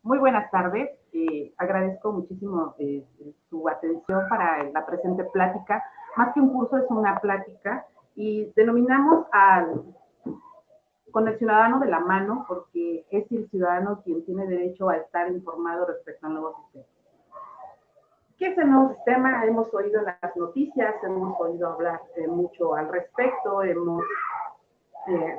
Muy buenas tardes. Agradezco muchísimo su atención para la presente plática. Más que un curso, es una plática y denominamos con el ciudadano de la mano porque es el ciudadano quien tiene derecho a estar informado respecto al nuevo sistema. ¿Qué es el nuevo sistema? Hemos oído en las noticias, hemos oído hablar mucho al respecto, hemos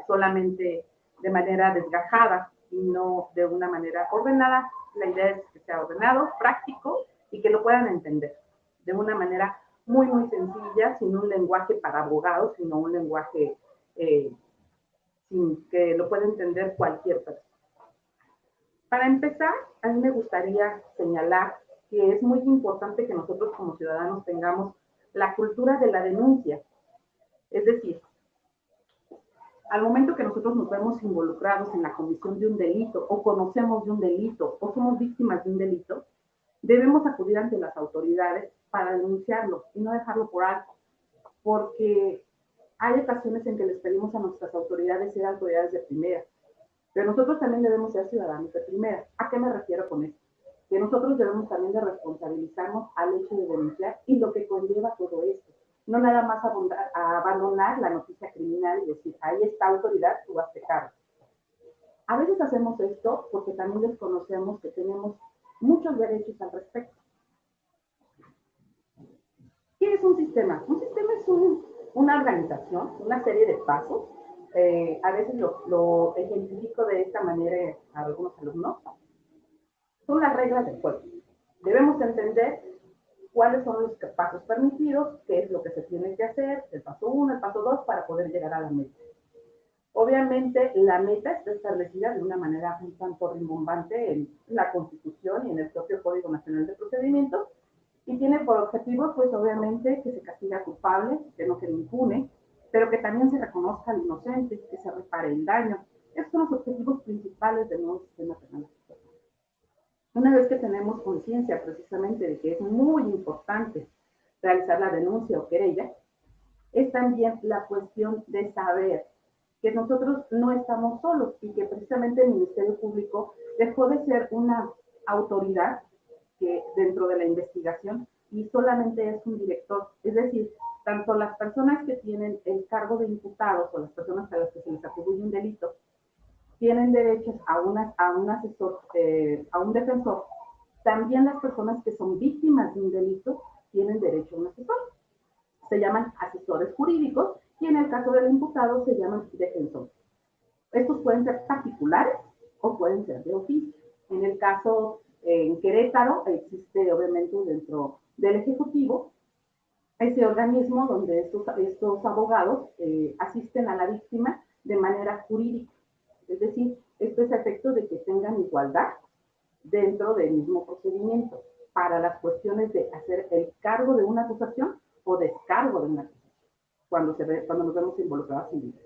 solamente de manera desgajada y no de una manera ordenada. La idea es que sea ordenado, práctico y que lo puedan entender de una manera muy, muy sencilla, sin un lenguaje para abogados, sino un lenguaje sin que lo pueda entender cualquier persona. Para empezar, a mí me gustaría señalar que es muy importante que nosotros como ciudadanos tengamos la cultura de la denuncia. Es decir, al momento que nosotros nos vemos involucrados en la comisión de un delito o conocemos de un delito o somos víctimas de un delito, debemos acudir ante las autoridades para denunciarlo y no dejarlo por alto, porque hay ocasiones en que les pedimos a nuestras autoridades ser autoridades de primera, pero nosotros también debemos ser ciudadanos de primera. ¿A qué me refiero con esto? Que nosotros debemos también de responsabilizarnos al hecho de denunciar y lo que conlleva todo esto. No nada más abandonar la noticia criminal y decir, ahí está autoridad, tú hazte cargo. A veces hacemos esto porque también desconocemos que tenemos muchos derechos al respecto. ¿Qué es un sistema? Un sistema es una organización, una serie de pasos. A veces lo ejemplifico de esta manera a algunos alumnos. Son las reglas del juego. Debemos entender cuáles son los pasos permitidos, qué es lo que se tiene que hacer, el paso 1, el paso 2, para poder llegar a la meta. Obviamente, la meta está establecida de una manera un tanto rimbombante en la Constitución y en el propio Código Nacional de Procedimientos, y tiene por objetivo, pues obviamente, que se castigue a culpable, que no quede impune, pero que también se reconozca al inocente, que se repare el daño. Estos son los objetivos principales del nuevo sistema penal. Una vez que tenemos conciencia precisamente de que es muy importante realizar la denuncia o querella, es también la cuestión de saber que nosotros no estamos solos y que precisamente el Ministerio Público dejó de ser una autoridad que dentro de la investigación y solamente es un director. Es decir, tanto las personas que tienen el cargo de imputados o las personas a las que se les atribuye un delito tienen derechos a un asesor, a un defensor. También las personas que son víctimas de un delito tienen derecho a un asesor. Se llaman asesores jurídicos y en el caso del imputado se llaman defensores. Estos pueden ser particulares o pueden ser de oficio. En el caso en Querétaro existe obviamente dentro del Ejecutivo ese organismo donde estos abogados asisten a la víctima de manera jurídica. Es decir, esto es a efecto de que tengan igualdad dentro del mismo procedimiento para las cuestiones de hacer el cargo de una acusación o descargo de una acusación cuando nos vemos involucrados en ello.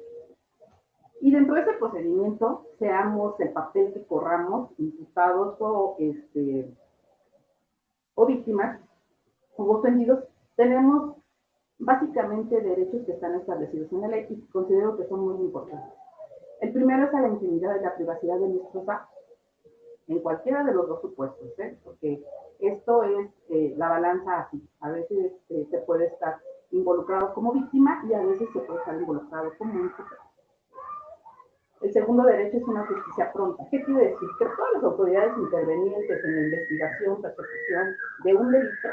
Y dentro de ese procedimiento, seamos el papel que corramos, imputados o víctimas o ofendidos, tenemos básicamente derechos que están establecidos en la ley y considero que son muy importantes. El primero es a la intimidad y la privacidad de nuestros datos, en cualquiera de los dos supuestos, porque esto es la balanza así. A veces se puede estar involucrado como víctima y a veces se puede estar involucrado como imputado. El segundo derecho es una justicia pronta. ¿Qué quiere decir? Que todas las autoridades intervenientes en la investigación, persecución de un delito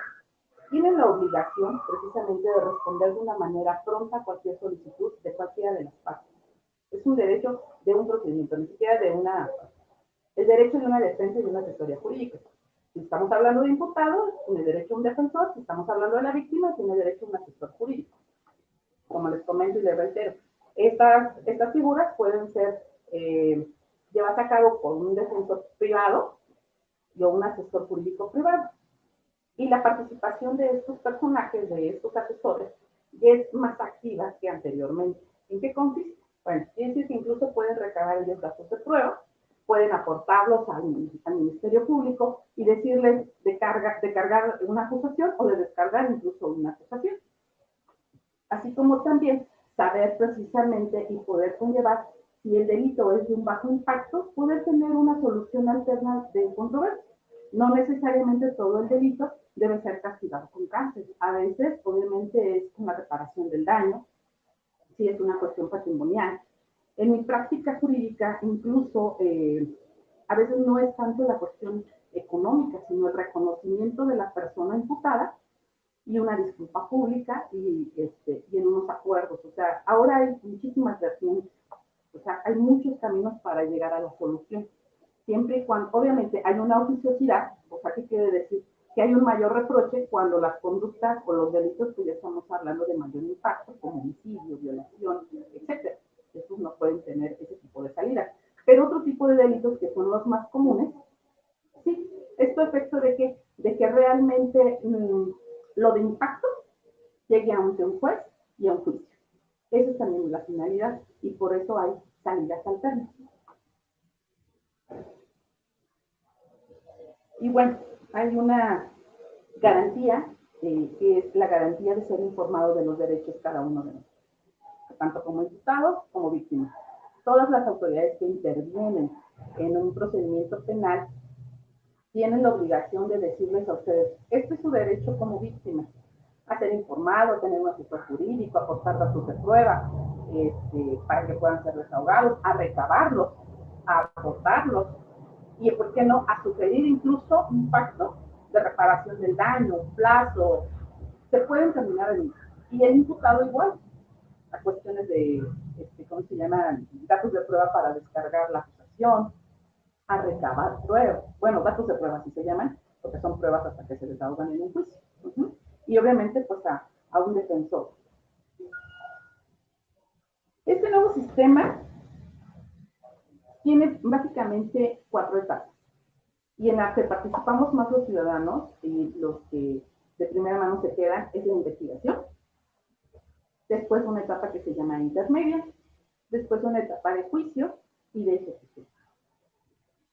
tienen la obligación precisamente de responder de una manera pronta a cualquier solicitud de cualquiera de las partes. Es un derecho de un procedimiento, ni siquiera de una... El derecho de una defensa y de una asesoría jurídica. Si estamos hablando de imputados, tiene derecho a un defensor. Si estamos hablando de la víctima, tiene derecho a un asesor jurídico. Como les comento y les reitero, estas figuras pueden ser llevadas a cabo por un defensor privado y un asesor jurídico privado. Y la participación de estos personajes, de estos asesores, es más activa que anteriormente. ¿En qué consiste? Bueno, quiere decir que incluso pueden recabar ellos datos de prueba, pueden aportarlos al Ministerio Público y decirles de cargar una acusación o de descargar incluso una acusación. Así como también saber precisamente y poder conllevar si el delito es de un bajo impacto, poder tener una solución alterna de controversia. No necesariamente todo el delito debe ser castigado con cárcel. A veces, obviamente, es una reparación del daño, si es una cuestión patrimonial. En mi práctica jurídica, incluso, a veces no es tanto la cuestión económica, sino el reconocimiento de la persona imputada y una disculpa pública y en unos acuerdos. O sea, ahora hay muchísimas vertientes. O sea, hay muchos caminos para llegar a la solución. Siempre y cuando, obviamente, hay una oficiosidad, o sea, ¿qué quiere decir? Que hay un mayor reproche cuando las conductas o los delitos que ya estamos hablando de mayor impacto, como homicidio, violación, etcétera. Esos no pueden tener ese tipo de salida. Pero otro tipo de delitos que son los más comunes, sí, esto efecto de que realmente lo de impacto llegue ante un juez y a un juicio. Esa es también la finalidad y por eso hay salidas alternas. Y bueno, hay una garantía, que es la garantía de ser informado de los derechos cada uno de nosotros, tanto como imputado como víctima. Todas las autoridades que intervienen en un procedimiento penal tienen la obligación de decirles a ustedes, este es su derecho como víctima, a ser informado, a tener un asesor jurídico, a aportar datos de prueba, para que puedan ser desahogados, a recabarlos, a aportarlos, y por qué no, a sugerir incluso un pacto de reparación del daño, un plazo, se pueden terminar en un. Y el imputado igual, a cuestiones de, ¿cómo se llama? Datos de prueba para descargar la acusación, a recabar pruebas, bueno, datos de prueba así se llaman, porque son pruebas hasta que se desahogan en un juicio. Y obviamente, pues a un defensor. Este nuevo sistema tiene básicamente 4 etapas y en las que participamos más los ciudadanos y los que de primera mano se quedan es la investigación, después una etapa que se llama intermedia, después una etapa de juicio y de ejecución.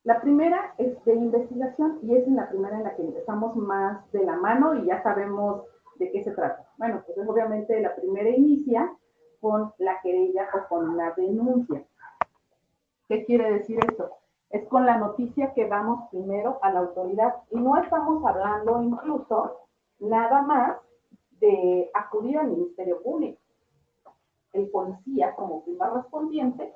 La primera es de investigación y es en la primera en la que empezamos más de la mano y ya sabemos de qué se trata. Bueno, pues obviamente la primera inicia con la querella o con la denuncia. ¿Qué quiere decir esto? Es con la noticia que damos primero a la autoridad y no estamos hablando incluso nada más de acudir al Ministerio Público. El policía, como primer respondiente,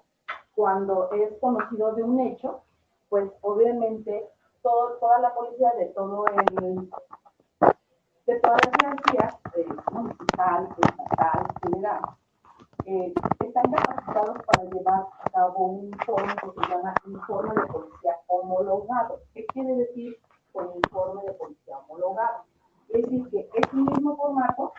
cuando es conocido de un hecho, pues obviamente toda la policía de todas las jerarquías, municipal, estatal, general, están capacitados para llevar a cabo un informe que se llama informe de policía homologado. ¿Qué quiere decir con informe de policía homologado? Es decir, que es un mismo formato,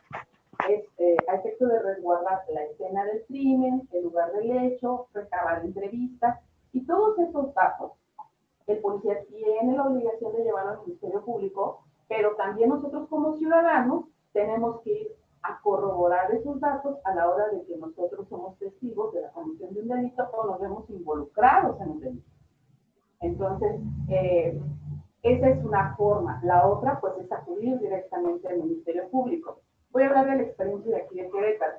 es a efecto de resguardar la escena del crimen, el lugar del hecho, recabar entrevistas y todos esos datos. El policía tiene la obligación de llevarlo al Ministerio Público, pero también nosotros como ciudadanos tenemos que ir a corroborar esos datos a la hora de que nosotros somos testigos de la comisión de un delito o nos vemos involucrados en un delito. Entonces, esa es una forma. La otra, pues, es acudir directamente al Ministerio Público. Voy a hablar de la experiencia de aquí de Querétaro.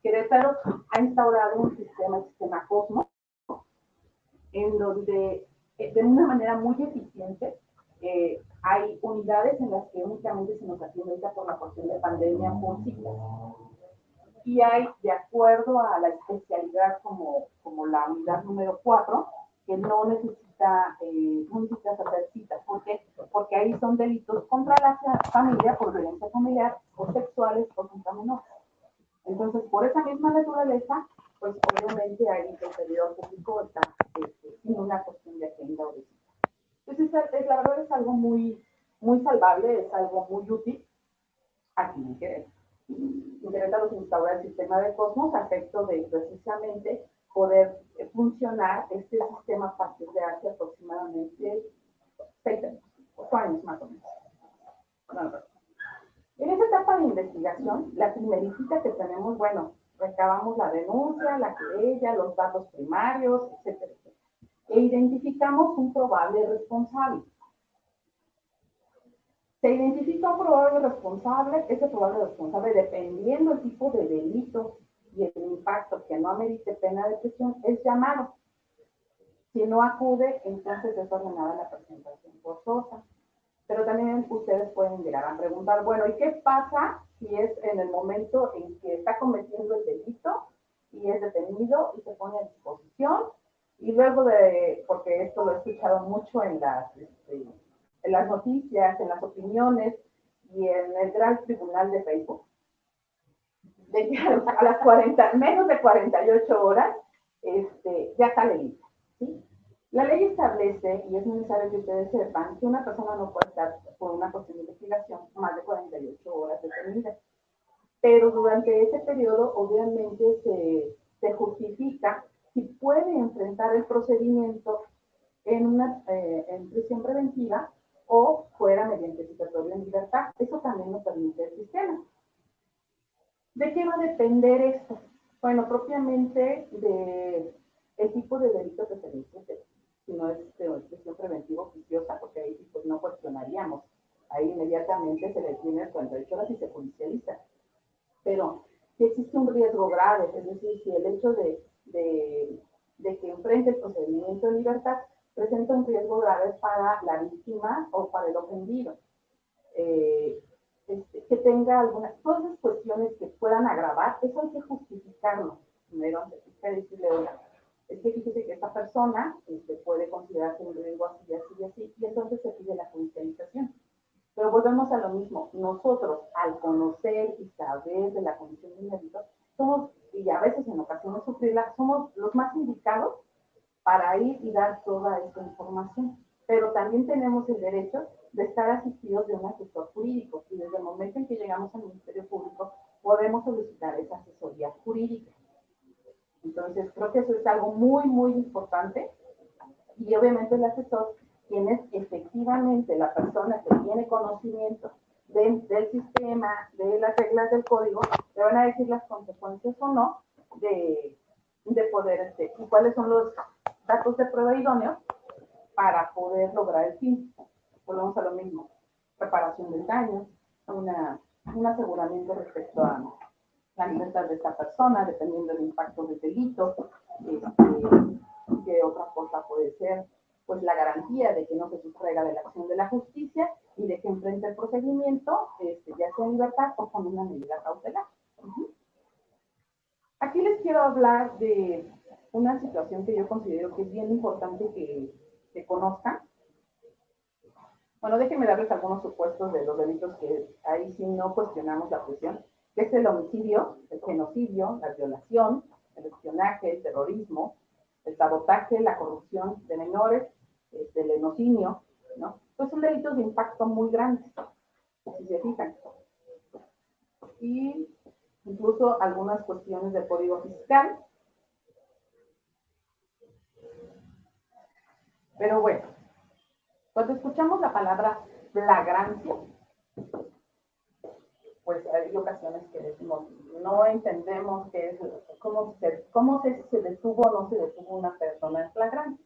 Querétaro ha instaurado un sistema, el sistema Cosmo, en donde de una manera muy eficiente hay unidades en las que únicamente se nos atiende ahorita por la cuestión de pandemia por citas. Y hay, de acuerdo a la especialidad como la unidad número 4, que no necesitas hacer citas. ¿Por qué? Porque ahí son delitos contra la familia por violencia familiar o sexuales o contra menores. Entonces, por esa misma naturaleza, pues obviamente ahí el servidor público está sin una cuestión de agenda o de cita. Entonces, la verdad es algo muy, muy salvable, es algo muy útil aquí en Querétaro. En Querétaro se instaura el sistema de Cosmos a efecto de precisamente poder funcionar este sistema a partir de hace aproximadamente 6 años, 8 años más o menos. No. En esa etapa de investigación, la primerita que tenemos, bueno, recabamos la denuncia, la querella, los datos primarios, etcétera, etcétera. E identificamos un probable responsable. Se identifica un probable responsable, ese probable responsable, dependiendo del tipo de delito y el impacto que no amerite pena de prisión es llamado. Si no acude, entonces es ordenada la presentación forzosa. Pero también ustedes pueden llegar a preguntar, bueno, ¿y qué pasa si es en el momento en que está cometiendo el delito y es detenido y se pone a disposición? Y luego porque esto lo he escuchado mucho en las noticias, en las opiniones y en el gran tribunal de Facebook, de que a las 40, menos de 48 horas, ya sale libre, ¿sí? La ley establece, y es necesario que ustedes sepan, que una persona no puede estar por una cuestión de investigación más de 48 horas detenida. Pero durante ese periodo, obviamente, se justifica si puede enfrentar el procedimiento en prisión preventiva o fuera mediante citatorio en libertad. Eso también lo permite el sistema. ¿De qué va a depender esto? Bueno, propiamente del tipo de delito que se dice, si no es prisión preventiva oficiosa, porque ahí pues no cuestionaríamos. Ahí inmediatamente se detiene 48 horas y se judicializa. Pero si existe un riesgo grave, es decir, si el hecho de que enfrente el procedimiento en libertad presenta un riesgo grave para la víctima o para el ofendido. Que tenga todas esas cuestiones que puedan agravar, eso hay que justificarlo. Primero, hay que decirle, oiga, es que fíjese que esta persona puede considerarse un riesgo así, así, así, y entonces se pide la judicialización. Pero volvemos a lo mismo, nosotros al conocer y saber de la condición de un delito, somos, y a veces en ocasiones sufrirla, somos los más indicados para ir y dar toda esta información. Pero también tenemos el derecho de estar asistidos de un asesor jurídico y desde el momento en que llegamos al Ministerio Público podemos solicitar esa asesoría jurídica. Entonces creo que eso es algo muy, muy importante y obviamente el asesor, quien es efectivamente la persona que tiene conocimiento del sistema, de las reglas del código, le van a decir las consecuencias o no de poder, y cuáles son los datos de prueba idóneos para poder lograr el fin. Volvemos a lo mismo, reparación del daño, un aseguramiento respecto a la libertad de esta persona, dependiendo del impacto del delito, que otra cosa puede ser, pues la garantía de que no se sustraiga de la acción de la justicia y de que enfrente el procedimiento, ya sea en libertad o con una medida cautelar. Aquí les quiero hablar de una situación que yo considero que es bien importante que conozcan. Bueno, déjenme darles algunos supuestos de los delitos que ahí sí no cuestionamos la prisión, que es el homicidio, el genocidio, la violación, el espionaje, el terrorismo, el sabotaje, la corrupción de menores, el lenocinio, ¿no? Pues son delitos de impacto muy grandes, si se fijan. Y incluso algunas cuestiones del Código Fiscal. Pero bueno, cuando escuchamos la palabra flagrancia, pues hay ocasiones que decimos, no entendemos qué es, cómo se detuvo o no se detuvo una persona en flagrancia.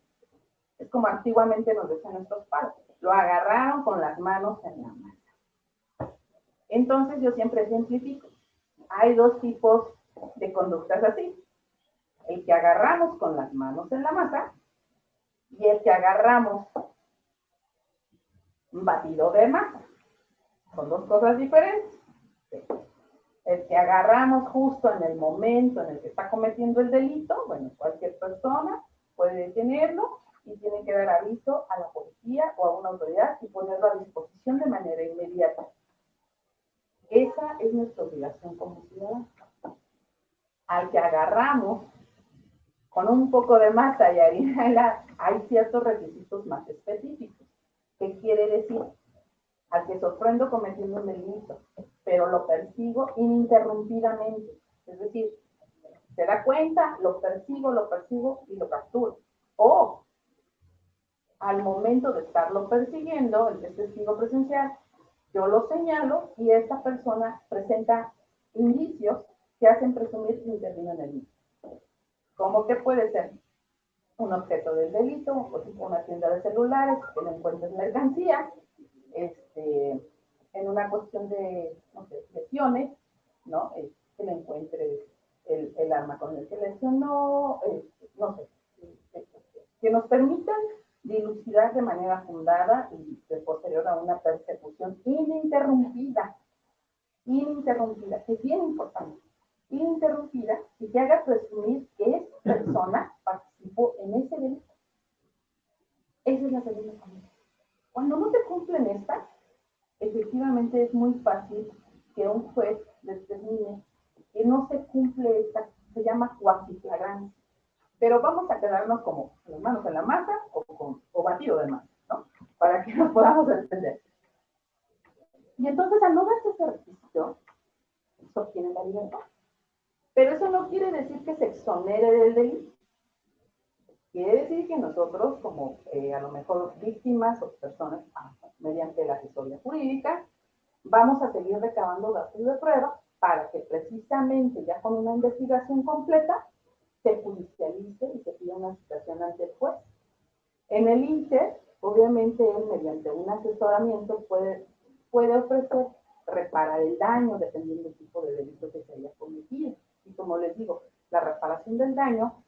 Es como antiguamente nos decían nuestros padres, lo agarraron con las manos en la masa. Entonces yo siempre ejemplifico, hay dos tipos de conductas así, el que agarramos con las manos en la masa y el que agarramos batido de masa. Son dos cosas diferentes. El que agarramos justo en el momento en el que está cometiendo el delito, bueno, cualquier persona puede detenerlo y tiene que dar aviso a la policía o a una autoridad y ponerlo a disposición de manera inmediata. Esa es nuestra obligación como ciudadanos. Al que agarramos con un poco de masa y harina, hay ciertos requisitos más específicos. ¿Qué quiere decir? Al que sorprendo cometiendo un delito, pero lo persigo ininterrumpidamente. Es decir, se da cuenta, lo persigo y lo capturo. O al momento de estarlo persiguiendo, el testigo presencial, yo lo señalo y esta persona presenta indicios que hacen presumir que intervino en el mismo. ¿Cómo que puede ser? Un objeto del delito, por ejemplo, una tienda de celulares, que le encuentres mercancía, en una cuestión de, no sé, lesiones, ¿no? Que le encuentres el arma con el que lesionó, no sé, que nos permitan dilucidar de manera fundada y de posterior a una persecución ininterrumpida, que es bien importante, ininterrumpida, y que haga presumir que esa persona participó en ese delito. Esa es la segunda condición. Cuando no se cumplen estas, efectivamente es muy fácil que un juez determine que no se cumple esta, se llama cuasiflagrancia. Pero vamos a quedarnos como las manos en la masa o batido de mano, ¿no? Para que nos podamos entender. Y entonces, al no darse ese requisito, se obtiene la libertad. Pero eso no quiere decir que se exonere del delito. Quiere decir que nosotros, como a lo mejor víctimas o personas, mediante la asesoría jurídica, vamos a seguir recabando datos de prueba para que precisamente ya con una investigación completa se judicialice y se pida una citación ante el juez. En el Inter, obviamente él mediante un asesoramiento puede ofrecer reparar el daño dependiendo del tipo de delito que se haya cometido. Y como les digo, la reparación del daño,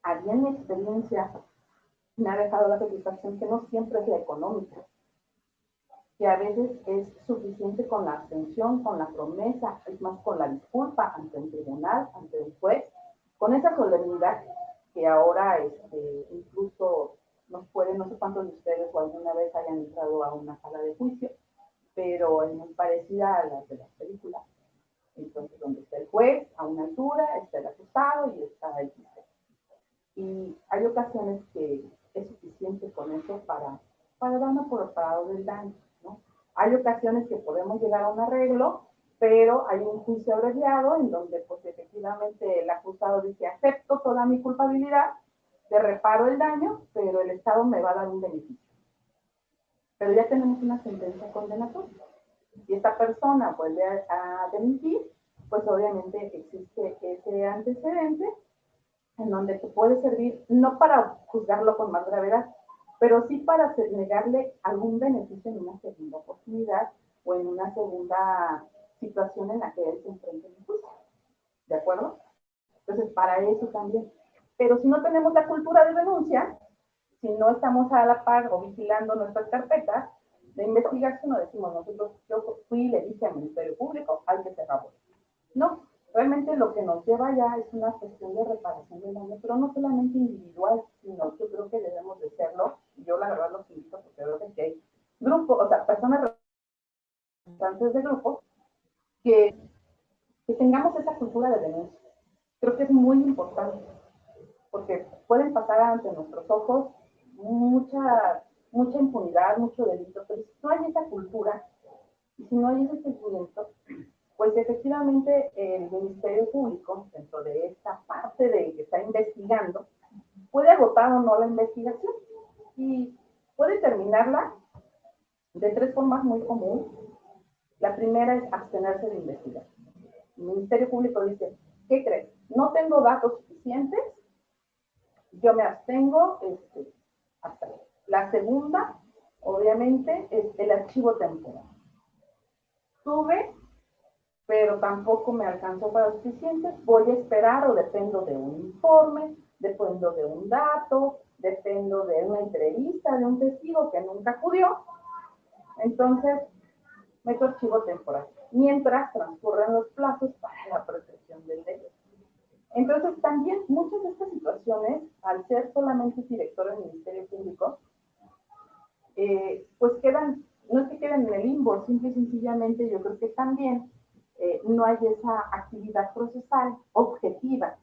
allí en mi experiencia, me ha dejado la satisfacción que no siempre es la económica, que a veces es suficiente con la abstención, con la promesa, es más con la disculpa ante un tribunal, ante un juez, con esa solemnidad que ahora incluso nos puede, no sé cuántos de ustedes o alguna vez hayan entrado a una sala de juicio, pero es muy parecida a la de las películas. Entonces, donde está el juez, a una altura, está el acusado y está el juez. Y hay ocasiones que es suficiente con eso para darnos por reparado del daño, ¿no? Hay ocasiones que podemos llegar a un arreglo, pero hay un juicio abreviado en donde pues efectivamente el acusado dice acepto toda mi culpabilidad, te reparo el daño, pero el Estado me va a dar un beneficio. Pero ya tenemos una sentencia condenatoria. Si esta persona vuelve a delinquir, pues obviamente existe ese antecedente en donde te puede servir no para juzgarlo con más gravedad, pero sí para negarle algún beneficio en una segunda oportunidad o en una segunda situación en la que él se enfrente en juicio. ¿De acuerdo? Entonces, para eso también. Pero si no tenemos la cultura de denuncia, si no estamos a la par o vigilando nuestras carpetas de investigación, no decimos nosotros, yo fui y le dije al Ministerio Público, hay que cerrar. No, realmente lo que nos lleva ya es una cuestión de reparación del daño, pero no solamente individual, sino yo creo que debemos de serlo. Yo la verdad los invito porque veo que hay grupos, o sea, personas representantes de grupos que tengamos esa cultura de denuncia. Creo que es muy importante, porque pueden pasar ante nuestros ojos mucha impunidad, mucho delito, pero si no hay esa cultura y si no hay ese sentimiento, pues efectivamente el Ministerio Público, dentro de esta parte de que está investigando, puede agotar o no la investigación y puede terminarla de tres formas muy comunes. La primera es abstenerse de investigar. El Ministerio Público dice, ¿qué crees? No tengo datos suficientes, yo me abstengo, hasta ahí. La segunda, obviamente, es el archivo temporal. Tuve, pero tampoco me alcanzó para suficiente, voy a esperar o dependo de un informe, dependo de un dato, dependo de una entrevista de un testigo que nunca acudió, entonces meto archivo temporal, mientras transcurren los plazos para la protección del delito. Entonces también muchas de estas situaciones, al ser solamente director del Ministerio Público, pues quedan, no es que queden en el limbo, simple y sencillamente yo creo que también no hay esa actividad procesal objetiva.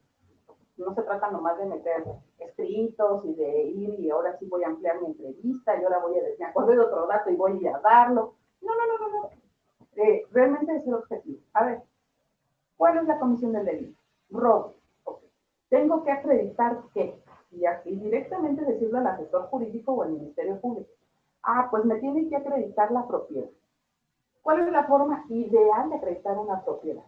No se trata nomás de meter escritos y de ir y ahora sí voy a ampliar mi entrevista y ahora voy a decir, me acuerdo de otro dato y voy a darlo. No. Realmente es el objetivo. A ver, ¿cuál es la comisión del delito? Robo. Okay. Tengo que acreditar que, y directamente decirle al asesor jurídico o al Ministerio Público. Pues me tienen que acreditar la propiedad. ¿Cuál es la forma ideal de acreditar una propiedad?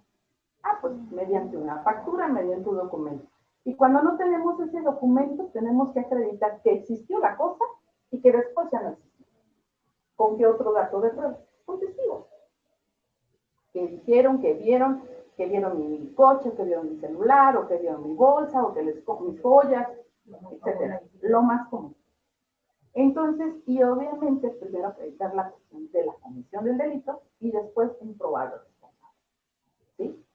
Pues mediante una factura, mediante un documento. Y cuando no tenemos ese documento, tenemos que acreditar que existió la cosa y que después ya no existió. ¿Con qué otro dato de prueba? Con testigos. Que dijeron, que vieron, que vieron mi coche, que vieron mi celular, o que vieron mi bolsa, o que les mis joyas, etcétera. Lo más común. Entonces, y obviamente primero acreditar la cuestión de la comisión del delito y después un probable responsable. ¿Sí?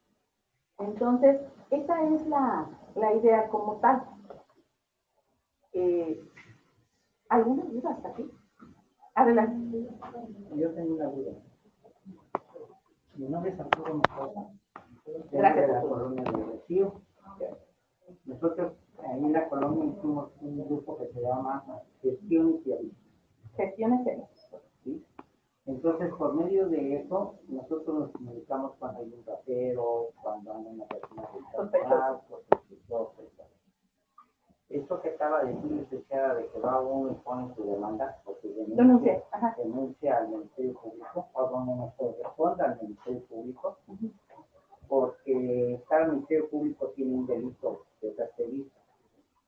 Entonces, esa es la idea como tal. ¿Alguna duda hasta aquí? Adelante. Yo tengo una duda. Mi nombre es Arturo Mendoza. Gracias. De la colonia de Rocío. Nosotros ahí en la colonia hicimos un grupo que se llama Gestión y Servicio. Gestiones serias. ¿Sí? Entonces, por medio de eso, nosotros nos comunicamos cuando hay un ratero, cuando hay una persona que está sospechosa. Esto que acaba de decir, licenciada, de que va uno y pone su demanda o su denuncia al Ministerio Público, o donde nos corresponda al Ministerio Público, porque cada Ministerio Público tiene un delito de perseguir.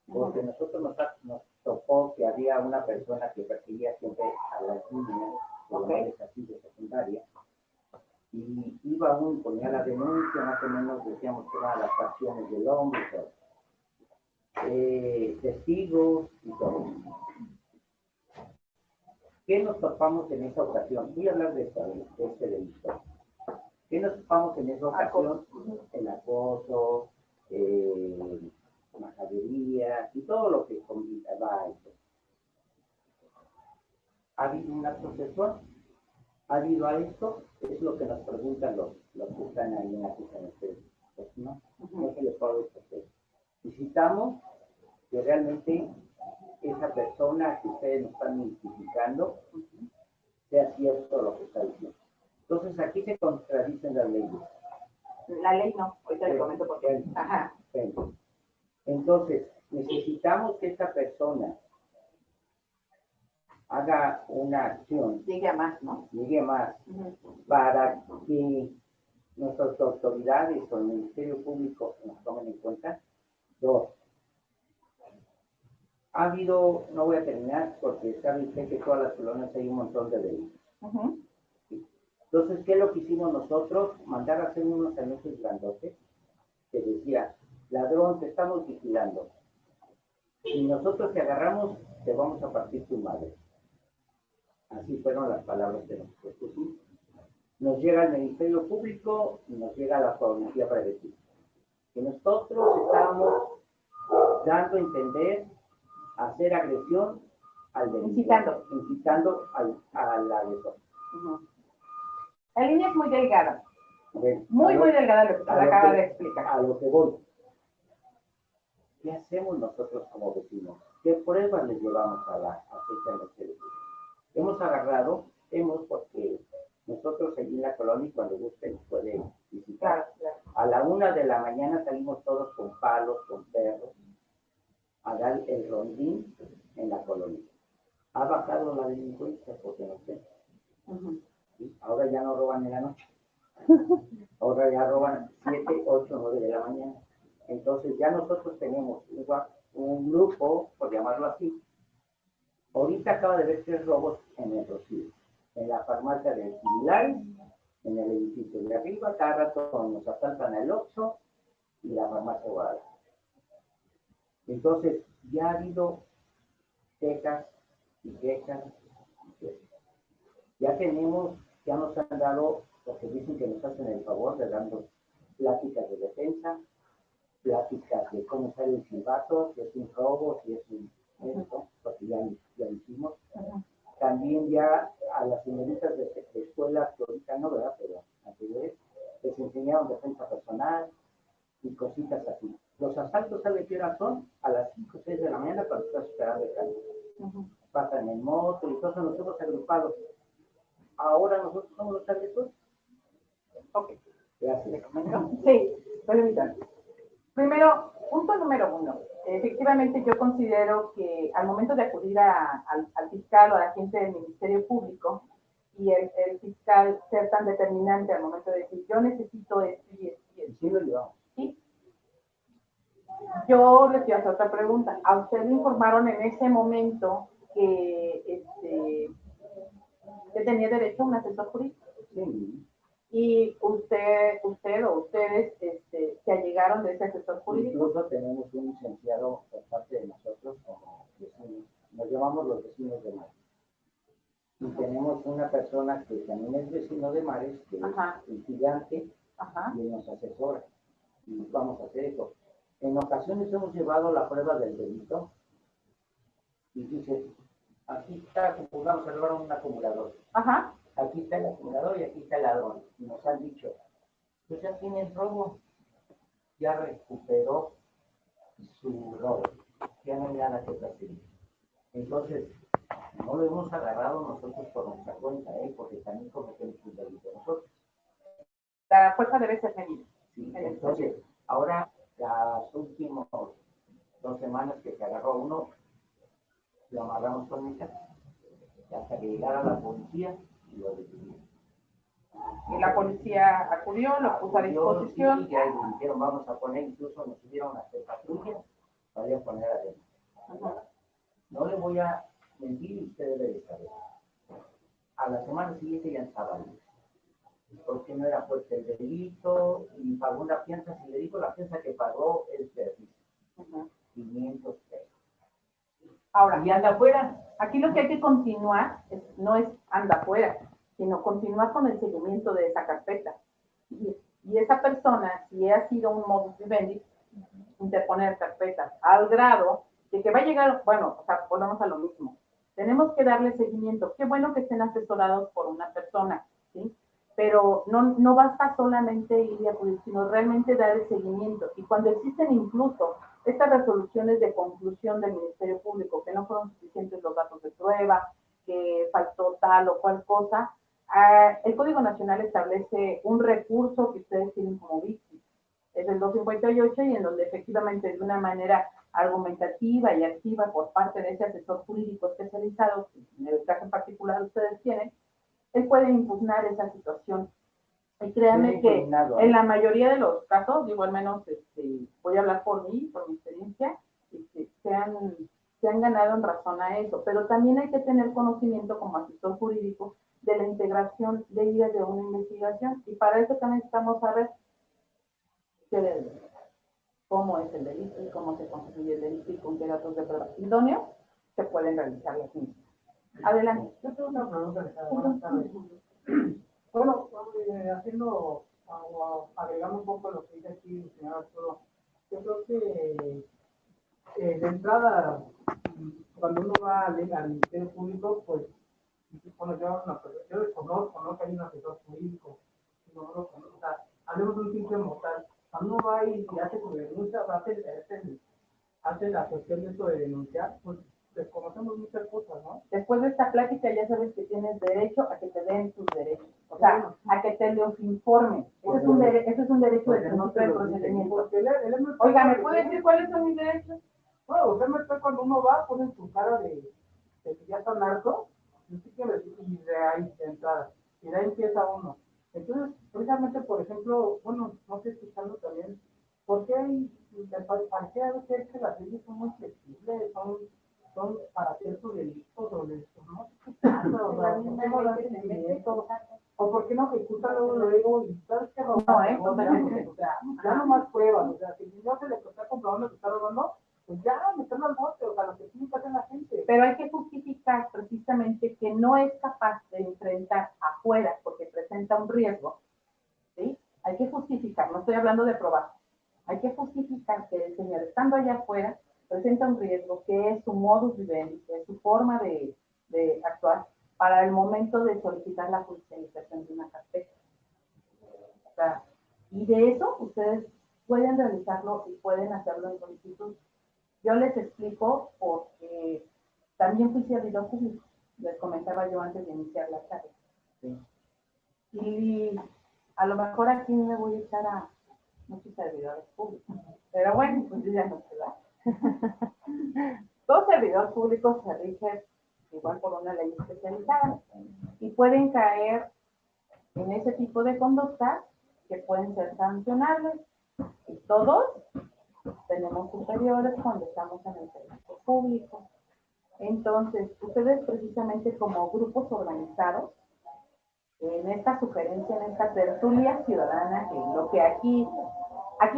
Porque nosotros nos tocó que había una persona que perseguía siempre a las niñas, normales así de secundaria, y iba uno y ponía la denuncia, más o menos decíamos que eran las acciones del hombre y todo. Testigos y todo. ¿Qué nos topamos en esa ocasión? Voy a hablar de este delito. ¿Qué nos topamos en esa ocasión? El acoso, majadería y todo lo que va a eso. ¿Ha habido un acto sexual? ¿Ha habido a esto? Es lo que nos preguntan los que están ahí en la fiscalía. Pues no, no se les puede responder. Necesitamos que realmente esa persona que ustedes nos están identificando sea cierto lo que está diciendo. Entonces aquí se contradicen las leyes. La ley no, ahorita le comento por qué. Ajá. Entonces, necesitamos que esta persona haga una acción. Llegue a más, ¿no? Llegue a más, para que nuestras autoridades o el Ministerio Público nos tomen en cuenta. Dos, ha habido, no voy a terminar porque sabe usted que todas las colonias hay un montón de delitos. Entonces, ¿qué es lo que hicimos nosotros? Mandar a hacer unos anuncios grandotes que decía, ladrón, te estamos vigilando. Si nosotros te agarramos, te vamos a partir tu madre. Así fueron las palabras que nos pusimos. Nos llega el Ministerio Público y nos llega la Policía Preventiva. Que nosotros estábamos dando a entender hacer agresión al delito. Incitando al agresor. La línea es muy delgada. Bueno, muy delgada lo que usted acaba de explicar. A lo que voy. ¿Qué hacemos nosotros como vecinos? ¿Qué pruebas les llevamos a la fecha del Ministerio Público? Hemos agarrado, porque nosotros allí en la colonia, cuando gusten, pueden visitar. Claro. A la 1 de la mañana salimos todos con palos, con perros, a dar el rondín en la colonia. Ha bajado la delincuencia, porque no sé. ¿Sí? Ahora ya no roban en la noche. Ahora ya roban 7, 8, 9 de la mañana. Entonces ya nosotros tenemos un grupo, por llamarlo así. Ahorita acaba de haber 3 robos en el Rocío. En la farmacia de Similares, en el edificio de arriba, cada rato nos asaltan el Oxxo y la farmacia Guadalajara. Entonces, ya ha habido quejas y quejas y quejas. Ya nos han dado, porque dicen que nos hacen el favor de darnos pláticas de defensa, pláticas de cómo sale el silbato, si es un robo, si es un esto, porque ya lo hicimos. También ya a las señoritas de escuela, que ahorita no, ¿verdad? Pero anteriores, les enseñaron defensa personal y cositas así. Los asaltos, ¿sabe qué hora son? A las 5 o 6 de la mañana cuando estás esperando el cambio. Pasan en moto y todos nos hemos agrupado. Ahora nosotros somos los agresores. Ok, gracias. Sí, permítanme. Primero, punto número 1. Efectivamente, yo considero que al momento de acudir al fiscal o a la gente del Ministerio Público y el fiscal ser tan determinante al momento de decir, yo necesito esto y esto y esto. Sí, lo llevamos. ¿Sí? Yo les quiero hacer otra pregunta. ¿A usted le informaron en ese momento que tenía derecho a un asesor jurídico? Sí. Y usted o ustedes se allegaron de ese asesor jurídico. Incluso tenemos un licenciado por parte de nosotros como vecinos. Nos llamamos los vecinos de Mares. Y tenemos una persona que también es vecino de Mares, que Ajá. es estudiante, Ajá. y nos asesora. Y vamos a hacer eso. En ocasiones hemos llevado la prueba del delito y dice, aquí está, vamos a llevar un acumulador. Ajá. Aquí está el acumulador y aquí está el ladrón. Y nos han dicho, pues ya tiene el robo, ya recuperó su robo, ya no hay nada que perseguir. Entonces, no lo hemos agarrado nosotros por nuestra cuenta, porque también cometemos un delito nosotros. La fuerza debe ser medida. Sí, entonces, ahora, las últimas 2 semanas que se agarró uno, lo amarramos con mi casa, hasta que llegara la policía y lo detuvieron. Y la policía acudió, lo puso a disposición. Sí, ya dijeron, vamos a poner, incluso nos subieron a hacer patrullas para ir a poner adentro. No le voy a mentir y usted debe de saber. A la semana siguiente ya estaba libre. Porque no era fuerte el delito y pagó una fianza. Si le digo la fianza que pagó es de 500 pesos. Ahora, ¿y anda afuera? Aquí lo que hay que continuar no es anda afuera, sino continuar con el seguimiento de esa carpeta. Y esa persona, si ha sido un modus vivendi, interponer carpetas al grado de que va a llegar, bueno, o sea, volvamos a lo mismo. Tenemos que darle seguimiento. Qué bueno que estén asesorados por una persona, ¿sí? Pero no basta solamente ir y acudir, sino realmente dar el seguimiento. Y cuando existen incluso estas resoluciones de conclusión del Ministerio Público, que no fueron suficientes los datos de prueba, que faltó tal o cual cosa, el Código Nacional establece un recurso que ustedes tienen como víctima. Es el 258 y en donde efectivamente de una manera argumentativa y activa por parte de ese asesor jurídico especializado, en el caso en particular ustedes tienen, él puede impugnar esa situación. Y créanme que en la mayoría de los casos, digo al menos, voy a hablar por mí, por mi experiencia, se han ganado en razón a eso, pero también hay que tener conocimiento como asesor jurídico de la integración de ideas de una investigación, y para eso también estamos a ver cómo es el delito y cómo se constituye el delito y con qué datos de prueba idóneos se pueden realizar las mismas. Adelante. Yo tengo una pregunta, buenas tardes. Bueno, haciendo, agregando un poco lo que dice aquí el señor Arturo, yo creo que de entrada, cuando uno va al Ministerio Público, pues, bueno, yo desconozco, ¿no? Que hay un asesor jurídico, no lo conozco, o sea, hablemos de un simple mortal. Cuando uno va y hace su denuncia, hace la cuestión de eso de denunciar, pues desconocemos muchas cosas, ¿no? Después de esta plática ya sabes que tienes derecho a que te den tus derechos, o sea, a que te los informen. Eso es un derecho de principio de procedimiento. Oiga, ¿me puede decir cuáles son mis derechos? Bueno, usted me está cuando uno va, ponen su cara de que ya está narco, y de ahí de entrada, y de ahí empieza uno. Entonces, precisamente, por ejemplo, bueno, no sé, escuchando también, ¿por qué parece ser que las leyes son muy flexibles, son para ciertos delitos o no? ¿O por qué no ejecutan luego y sabes que robar? O sea, ya no más pruebas, o sea, si no se le está comprobando que está robando, pues ya meterlo al bote, o sea, lo que tiene que hacer la gente. Pero hay que justificar precisamente que no es capaz de enfrentar afuera porque presenta un riesgo, ¿sí? Hay que justificar, no estoy hablando de probar, hay que justificar que el señor estando allá afuera presenta un riesgo que es su modus vivendi, que es su forma de actuar para el momento de solicitar la judicialización de una carpeta. O sea, y de eso ustedes pueden realizarlo y pueden hacerlo en solicitud. Yo les explico porque también fui servidor público, les comentaba yo antes de iniciar la charla. Sí. Y a lo mejor aquí me voy a echar a muchos servidores públicos, pero bueno, pues yo ya no sé, ¿verdad? Todo servidor público se rige igual por una ley especializada y pueden caer en ese tipo de conductas que pueden ser sancionables. Y todos tenemos superiores cuando estamos en el servicio público. Entonces, ustedes precisamente como grupos organizados en esta sugerencia, en esta tertulia ciudadana, que lo que aquí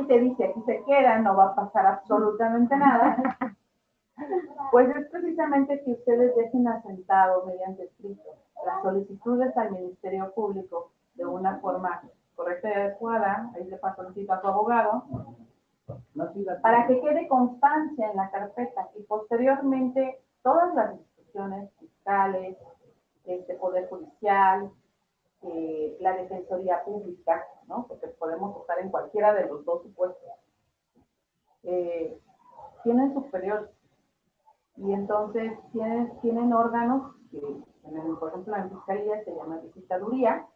te dice, aquí se queda, no va a pasar absolutamente nada, pues es precisamente que ustedes dejen asentado mediante escrito las solicitudes al Ministerio Público de una forma correcta y adecuada, ahí le paso el cito a su abogado, para que quede constancia en la carpeta y posteriormente todas las instituciones fiscales, Poder Judicial, la Defensoría Pública, ¿no? Porque podemos estar en cualquiera de los dos supuestos, tienen superiores y entonces tienen órganos que, por ejemplo, en la Fiscalía se llama visitaduría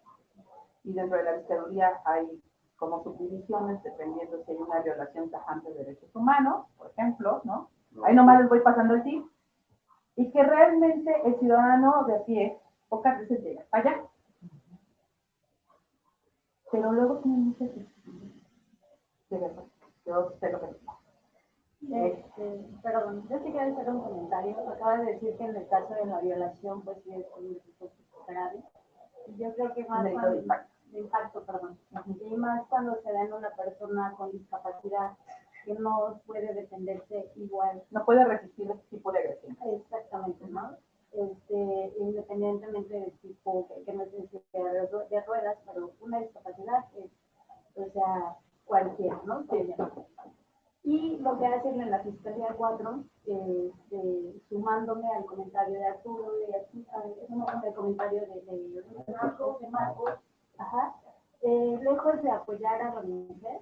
y dentro de la visitaduría hay como subdivisiones dependiendo si hay una violación tajante de derechos humanos, por ejemplo, ¿no? Ahí nomás les voy pasando el tip. Y que realmente el ciudadano de a pie pocas veces llega para allá. Pero luego tienen muchas de verdad. Yo sé lo que Perdón, yo sí quiero hacer un comentario. Acabas de decir que en el caso de la violación, pues sí es un delito grave. Yo creo que más cuando, de impacto, perdón, y más cuando se da en una persona con discapacidad que no puede defenderse igual. No puede resistir ese tipo de agresión. Exactamente, ¿no? Independientemente del tipo que no es de ruedas, pero una discapacidad es, o sea, cualquiera, ¿no? Sí. Y lo que hacen en la Fiscalía 4, sumándome al comentario de Arturo, el comentario de Marcos, ajá, lejos de apoyar a la mujer,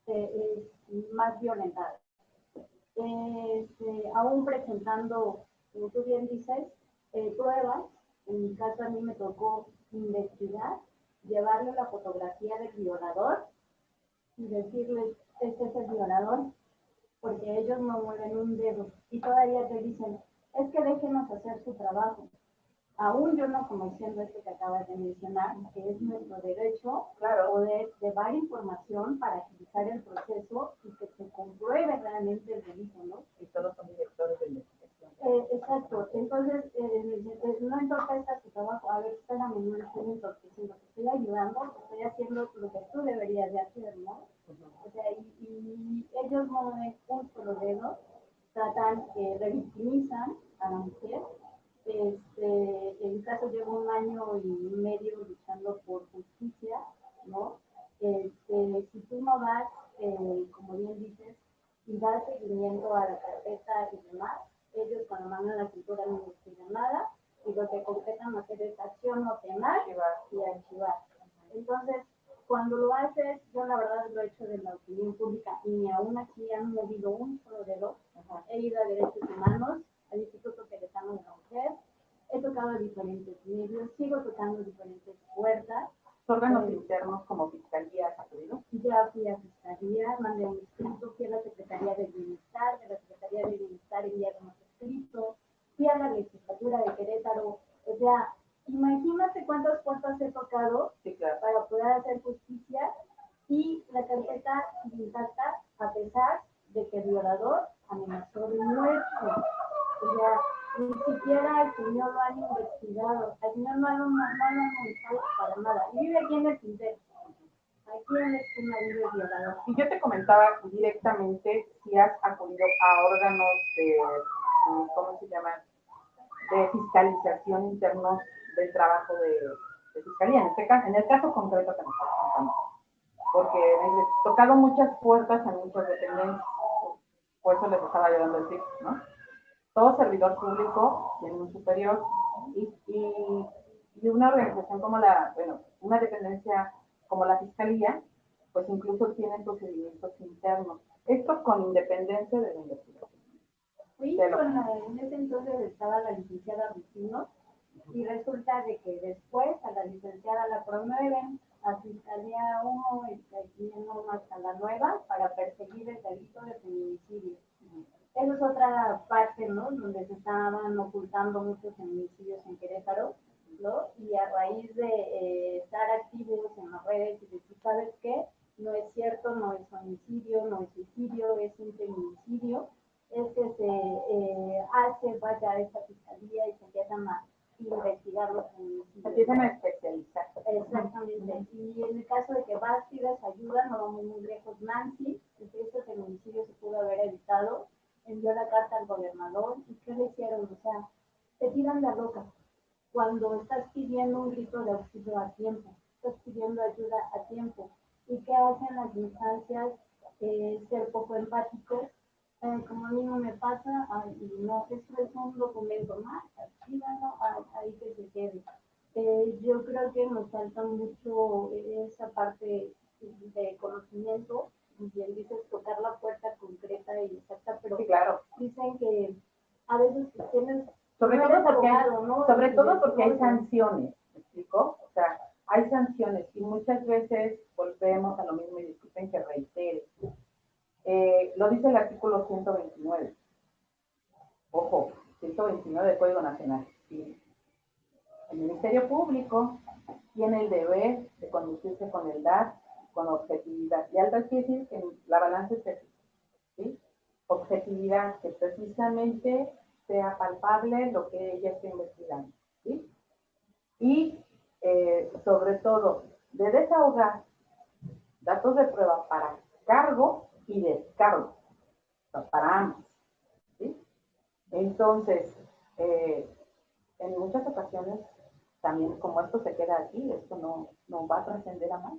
es más violentada. Aún presentando, como tú bien dices, pruebas, en mi caso a mí me tocó investigar, llevarle la fotografía del violador y decirles, este es el violador, porque ellos no mueven un dedo y todavía te dicen, es que déjenos hacer su trabajo. Aún yo no conociendo esto que acabas de mencionar, que es nuestro derecho, claro, poder llevar información para agilizar el proceso y que se compruebe realmente el delito, ¿no? Y todos son directores de investigación. Exacto, entonces no entorpezca su trabajo. A ver, espérame, no le estoy entorpeciendo, te estoy ayudando, te estoy haciendo lo que tú deberías de hacer, ¿no? O sea, y ellos no ven un solo dedo, tratan, revictimizan a la mujer. En caso llevo 1 año y medio luchando por justicia, ¿no? Si tú no vas, como bien dices, y das seguimiento a la carpeta y demás, ellos con la mano en la cintura no investigan nada y lo que completan hacer es acción no penal y archivar. Entonces, cuando lo haces, yo la verdad lo he hecho de la opinión pública y ni aún así han movido un solo dedo. He ido a Derechos Humanos, al Instituto Queretano de la Mujer, he tocado diferentes medios, sigo tocando diferentes puertas. Órganos internos como Fiscalía, ¿no? Ya fui a Fiscalía, mandé un escrito, fui a la Secretaría de Bienestar, enviaron un escrito, fui a la legislatura de Querétaro, o sea, imagínate cuántas puertas he tocado, sí, claro, para poder hacer justicia y la carpeta intacta a pesar de que el violador amenazó de muerte. O sea, ni siquiera el señor lo han investigado, al señor no lo han analizado para nada. Y vive aquí en el Tintero. Aquí en el marido violador. Y yo te comentaba directamente si has acudido a órganos de, ¿cómo se llama? De fiscalización internos del trabajo de fiscalía, en el caso concreto que nos estás contando. Porque he tocado muchas puertas en muchas dependencias, por eso les estaba ayudando el tip, ¿no? Todo servidor público tiene un superior y una organización como una dependencia como la Fiscalía, pues incluso tienen procedimientos internos. Esto con independencia de la investigación. Sí, en ese entonces estaba la licenciada Rufino y resulta de que después a la licenciada la promueven a Fiscalía 1 y hasta la nueva para perseguir el delito de feminicidio. Esa es otra parte, ¿no? Donde se estaban ocultando muchos feminicidios en Querétaro, ¿no? Y a raíz de estar activos en las redes y decir, ¿sabes qué? No es cierto, no es homicidio, no es suicidio, es un feminicidio. Es que se hace, vaya a esta fiscalía y se empiezan a investigar los feminicidios. Se empiezan a especializar. y en el caso de que vas, pidas ayuda, no vamos muy lejos, Nancy, que este feminicidio se pudo haber evitado, envió la carta al gobernador, ¿y qué le hicieron? O sea, te tiran la loca cuando estás pidiendo un grito de auxilio a tiempo, estás pidiendo ayuda a tiempo. ¿Y qué hacen las instancias? Ser poco empáticos. Como a mí no me pasa, y no, esto es un documento más, archívalo, ahí que se quede. Yo creo que nos falta mucho esa parte de conocimiento, bien dices, tocar la puerta concreta y exacta, pero Sí, claro. dicen que a veces tienes, Sobre no todo eres porque, abogado, ¿no? sobre todo porque hay No, sanciones, ¿me explico? O sea, hay sanciones y muchas veces volvemos a lo mismo y disculpen que reitere. Lo dice el artículo 129. Ojo, 129 del Código Nacional. Sí. El Ministerio Público tiene el deber de conducirse con lealtad, con objetividad. Lealtad quiere decir que la balanza es ética, ¿sí? Objetividad, que precisamente sea palpable lo que ella está investigando, ¿sí? Y sobre todo, de desahogar datos de prueba para cargo y descargo, o sea, para ambos, ¿sí? Entonces, en muchas ocasiones, también como esto se queda aquí, esto no va a trascender a más.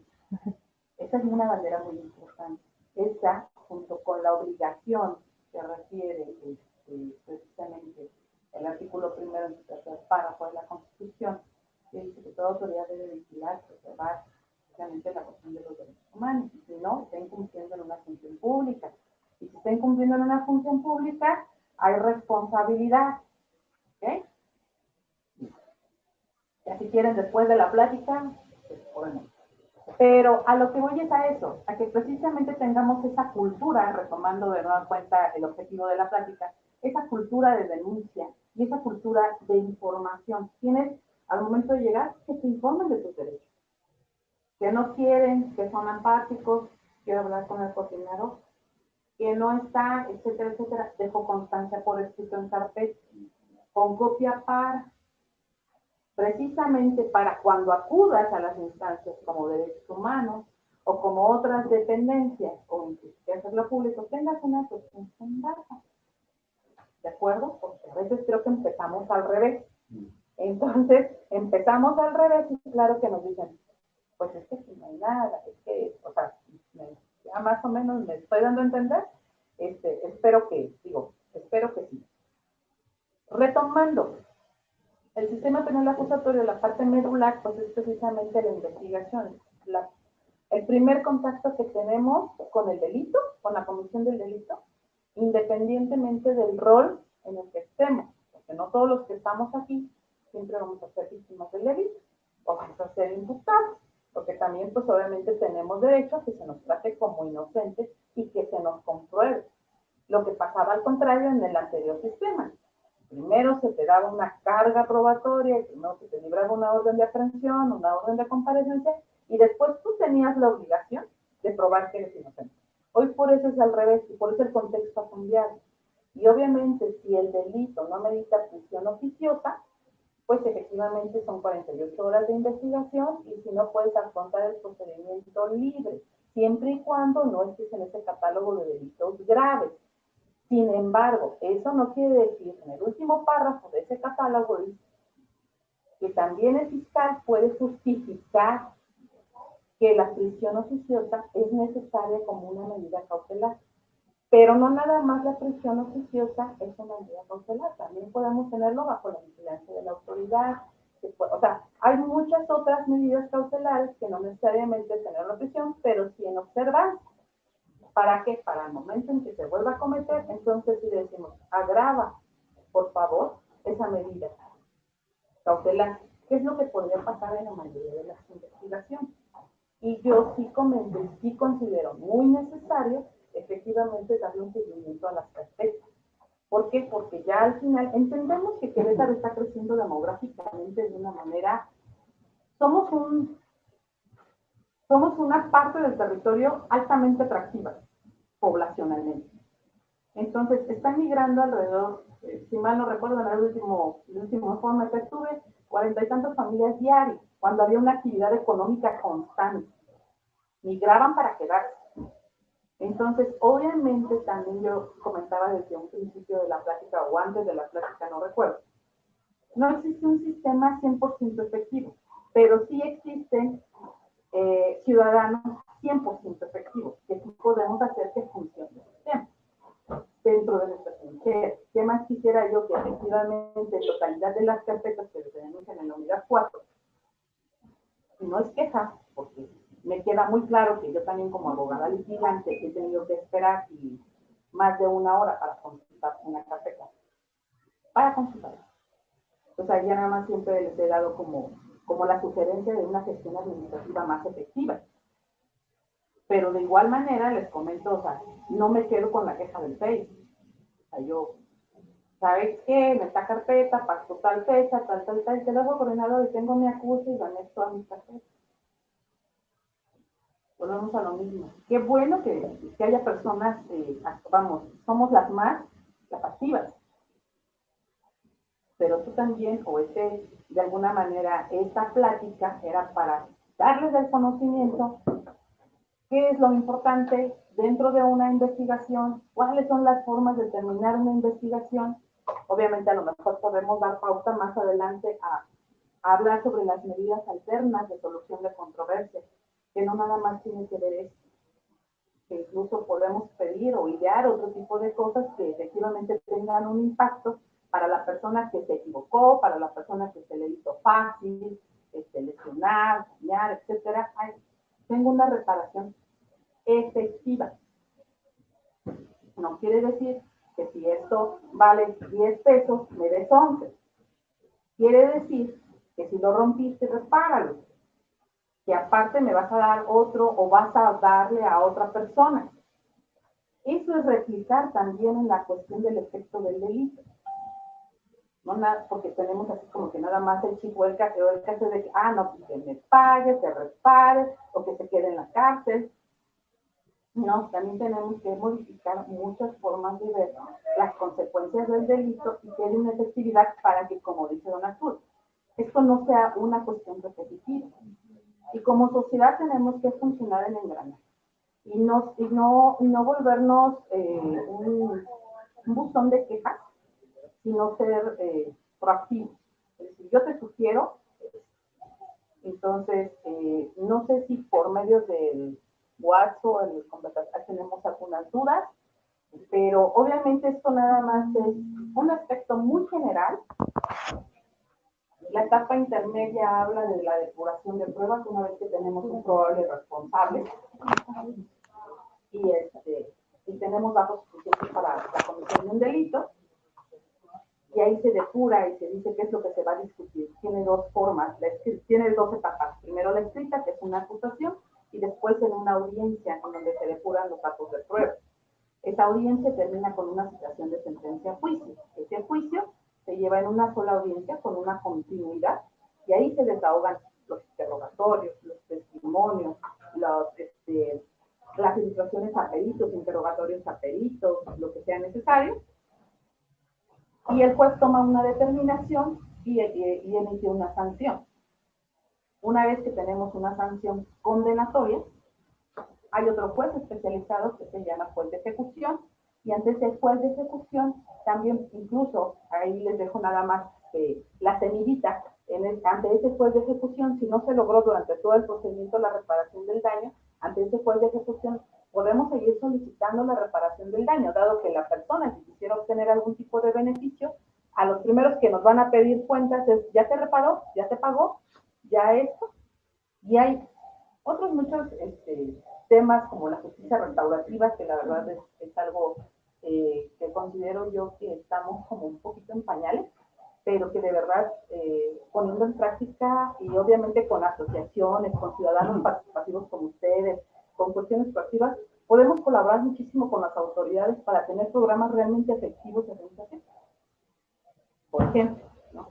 Esa es una bandera muy importante. Esa, junto con la obligación que refiere precisamente el artículo primero en su tercer párrafo de la Constitución, que dice que toda autoridad debe vigilar, preservar precisamente la cuestión de los derechos humanos. Y si no, está incumpliendo en una función pública. Y si está incumpliendo en una función pública, hay responsabilidad. ¿Ok? Y así quieren, después de la plática, pues podemos. Pero a lo que voy es a eso, a que precisamente tengamos esa cultura, retomando de nueva cuenta el objetivo de la plática, esa cultura de denuncia y esa cultura de información. Tienes, al momento de llegar, que te informen de tus derechos. Que no quieren, que son apáticos, quiero hablar con el coordinador, que no está, etcétera, etcétera. Dejo constancia por escrito en carpeta, con copia precisamente para cuando acudas a las instancias como derechos humanos o como otras dependencias o incluso hacerlo público, tengas una cuestión en data. ¿De acuerdo? Porque a veces creo que empezamos al revés. Entonces, empezamos al revés y claro que nos dicen, pues es que si no hay nada, es que, o sea, ya más o menos me estoy dando a entender, espero que sí. Retomando, el sistema penal acusatorio, la parte medular, pues es precisamente la investigación. El primer contacto que tenemos con el delito, con la comisión del delito, independientemente del rol en el que estemos, porque no todos los que estamos aquí siempre vamos a ser víctimas del delito, o vamos a ser imputados, porque también pues obviamente tenemos derecho a que se nos trate como inocentes y que se nos compruebe. Lo que pasaba al contrario en el anterior sistema. Primero se te daba una carga probatoria, primero se te libraba una orden de aprehensión, una orden de comparecencia, y después tú tenías la obligación de probar que eres inocente. Hoy por eso es al revés, y por eso el contexto ha cambiado. Y obviamente, si el delito no amerita prisión oficiosa, pues efectivamente son 48 horas de investigación, y si no, puedes afrontar el procedimiento libre, siempre y cuando no estés en ese catálogo de delitos graves. Sin embargo, eso no quiere decir, en el último párrafo de ese catálogo, dice que también el fiscal puede justificar que la prisión oficiosa es necesaria como una medida cautelar. Pero no nada más la prisión oficiosa es una medida cautelar, también podemos tenerlo bajo la vigilancia de la autoridad. O sea, hay muchas otras medidas cautelares que no necesariamente es tener la prisión, pero sí en observancia. ¿Para qué? Para el momento en que se vuelva a cometer, entonces si decimos, agrava, por favor, esa medida cautelar. ¿Qué es lo que podría pasar en la mayoría de las investigaciones? Y yo sí comento y sí considero muy necesario, efectivamente, darle un seguimiento a las carpetas. ¿Por qué? Porque ya al final entendemos que Querétaro está creciendo demográficamente de una manera. Somos una parte del territorio altamente atractiva poblacionalmente. Entonces, están migrando alrededor, si mal no recuerdo, en el último informe que tuve, 40 y tantas familias diarias, cuando había una actividad económica constante. Migraban para quedarse. Entonces, obviamente, también yo comentaba desde un principio de la plática, o antes de la plática, no recuerdo, no existe un sistema 100% efectivo, pero sí existen ciudadanos 100% efectivos, que sí podemos hacer que funcione el sistema dentro de nuestra trinchera. ¿Qué más quisiera yo? Que efectivamente totalidad de las carpetas que se denuncian en la unidad 4, y no es queja, porque me queda muy claro que yo también como abogada litigante he tenido que esperar y más de una hora para consultar una carpeta, para consultar. O sea, ya nada más siempre les he dado como la sugerencia de una gestión administrativa más efectiva. Pero de igual manera les comento, o sea, no me quedo con la queja del Face. O sea, yo, ¿sabes qué? En esta carpeta, pasó tal fecha, tal, te dejo coordinador y tengo mi acusa y anexo a mi carpeta. Volvemos a lo mismo. Qué bueno que haya personas, vamos, somos las activas. Pero tú también, o de alguna manera, esta plática era para darles el conocimiento, qué es lo importante dentro de una investigación, cuáles son las formas de terminar una investigación. Obviamente a lo mejor podemos dar pauta más adelante a hablar sobre las medidas alternas de solución de controversias, que no nada más tiene que ver esto, que incluso podemos pedir o idear otro tipo de cosas que efectivamente tengan un impacto para la persona que se equivocó, para la persona que se le hizo fácil, lesionar, dañar, etcétera. Tengo una reparación efectiva. No quiere decir que si esto vale 10 pesos, me des 11. Quiere decir que si lo rompiste, repáralo. Que aparte me vas a dar otro o vas a darle a otra persona. Eso es replicar también en la cuestión del efecto del delito. No nada, porque tenemos así como que nada más el chico, el caso de que, no, pues que me pague, que repare, o que se quede en la cárcel. No, también tenemos que modificar muchas formas de ver las consecuencias del delito y que haya una efectividad para que, como dice Don Arturo, esto no sea una cuestión repetitiva. Y como sociedad tenemos que funcionar en engranaje y no volvernos un buzón de quejas, sino ser proactivos. Es decir, yo te sugiero, entonces, no sé si por medio del WhatsApp o en las conversaciones tenemos algunas dudas, pero obviamente esto nada más es un aspecto muy general. La etapa intermedia habla de la depuración de pruebas una vez que tenemos un probable responsable y tenemos datos suficientes para la comisión de un delito. Y ahí se depura y se dice qué es lo que se va a discutir. Tiene dos formas, tiene dos etapas. Primero la escrita, que es una acusación, y después en una audiencia en donde se depuran los datos de prueba. Esa audiencia termina con una citación de sentencia a juicio. Ese juicio se lleva en una sola audiencia con una continuidad y ahí se desahogan los interrogatorios, los testimonios, las ilustraciones a peritos, interrogatorios a peritos, lo que sea necesario. Y el juez toma una determinación y emite una sanción. Una vez que tenemos una sanción condenatoria, hay otro juez especializado que se llama juez de ejecución, y ante ese juez de ejecución, también incluso, ahí les dejo nada más la semillita, ante ese juez de ejecución, si no se logró durante todo el procedimiento la reparación del daño, ante ese juez de ejecución podemos seguir solicitando la reparación del daño, dado que la persona, si quisiera obtener algún tipo de beneficio, a los primeros que nos van a pedir cuentas es, ¿ya te reparó? ¿Ya te pagó? ¿Ya esto? Y hay otros muchos temas como la justicia restaurativa, que la verdad es algo que considero yo que estamos como un poquito en pañales, pero que de verdad poniendo en práctica y obviamente con asociaciones, con ciudadanos participativos como ustedes, con cuestiones proactivas, podemos colaborar muchísimo con las autoridades para tener programas realmente efectivos de reinserción. Por ejemplo, ¿no?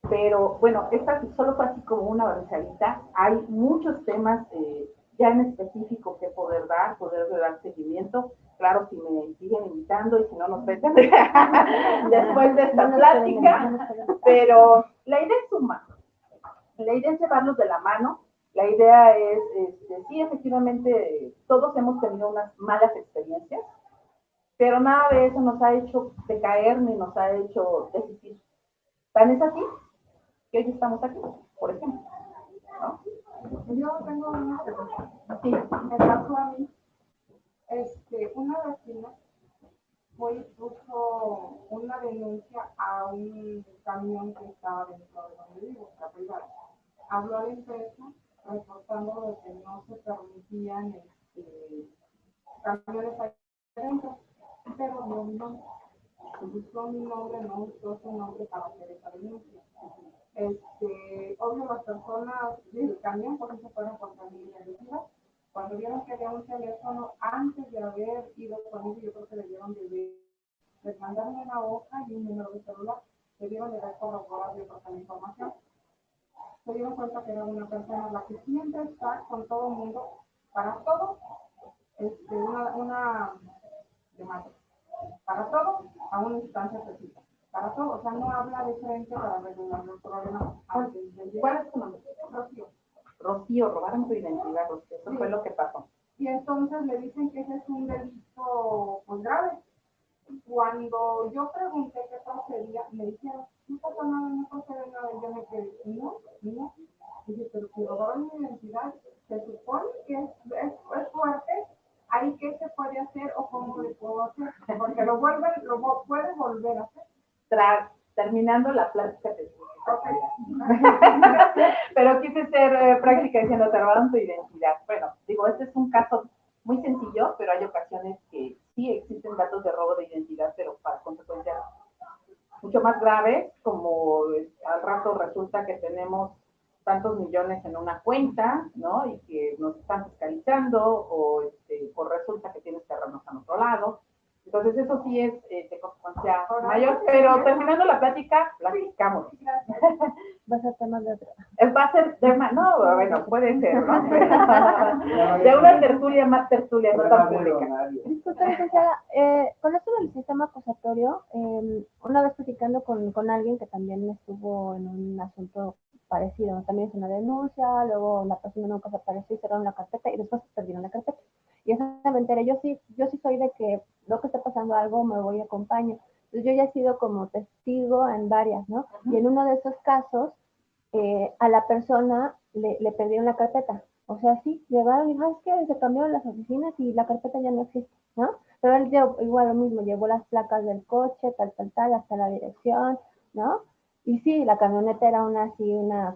Pero bueno, esta solo fue así como una avanzadita. Hay muchos temas ya en específico que poder dar seguimiento. Claro, si me siguen invitando y si no nos veten después de esta plática. Pero la idea es sumar. La idea es llevarlos de la mano. La idea es, sí, efectivamente, todos hemos tenido unas malas experiencias, pero nada de eso nos ha hecho decaer ni nos ha hecho desistir. Tan es así que hoy estamos aquí, por ejemplo, ¿no? Yo tengo una pregunta. Sí. Me pasó a mí, una vecina puso una denuncia a un camión que estaba dentro de donde vivo, la privada. Habló a la empresa reportando de que no se permitían camiones ahí adentro, pero no mi nombre. Buscó mi nombre, no buscó su nombre para hacer esa denuncia. Obvio, las personas del camión, por eso fueron por familia elegida, cuando vieron que había un teléfono, antes de haber ido con ellos, yo creo que le dieron de ver, les mandaron una hoja y un número de celular, le dieron de ver corroborar de otra información. Se dieron cuenta que era una persona la que siempre está con todo el mundo, para todo, una demanda, para todo, a una instancia específica. Para todo, o sea, no habla de frente para regular los problemas antes de llegar. ¿Cuál es tu nombre? Rocío. Rocío, robaron tu identidad, Rocío. Eso fue lo que pasó. Y entonces le dicen que ese es un delito pues grave. Cuando yo pregunté qué procedía, me dijeron, no pasa nada, no procede nada. Y yo me quedé, no. Dije, pero si robaron mi identidad, se supone que es fuerte. ¿Ahí qué se puede hacer o cómo le puedo hacer? Porque lo puede volver a hacer. Terminando la plática de pero quise ser práctica diciendo, te robaron tu identidad. Bueno, digo, este es un caso muy sencillo, pero hay ocasiones que sí existen datos de robo de identidad, pero para consecuencias mucho más graves, como al rato resulta que tenemos tantos millones en una cuenta, ¿no? Y que nos están fiscalizando, o resulta que tienes terrenos en otro lado. Entonces eso sí es de consecuencia mayor, pero terminando la plática, platicamos. Va a ser tema de otro. Va a ser tema, no, bueno, puede ser, ¿no? De una tertulia más tertulia, no tan pública. Disculpe, licenciada, con esto del sistema acusatorio, una vez platicando con alguien que también estuvo en un asunto parecido, ¿no? También hizo una denuncia, luego la persona nunca se apareció y cerraron la carpeta y después perdieron la carpeta. Y eso me enteré, yo sí soy de que lo que está pasando algo me voy y acompaño. Entonces yo ya he sido como testigo en varias, ¿no? Y en uno de esos casos, a la persona le perdieron la carpeta. O sea, sí, llegaron y dijeron, es que se cambiaron las oficinas y la carpeta ya no existe, ¿no? Pero él igual lo mismo, llevó las placas del coche, tal, hasta la dirección, ¿no? Y sí, la camioneta era una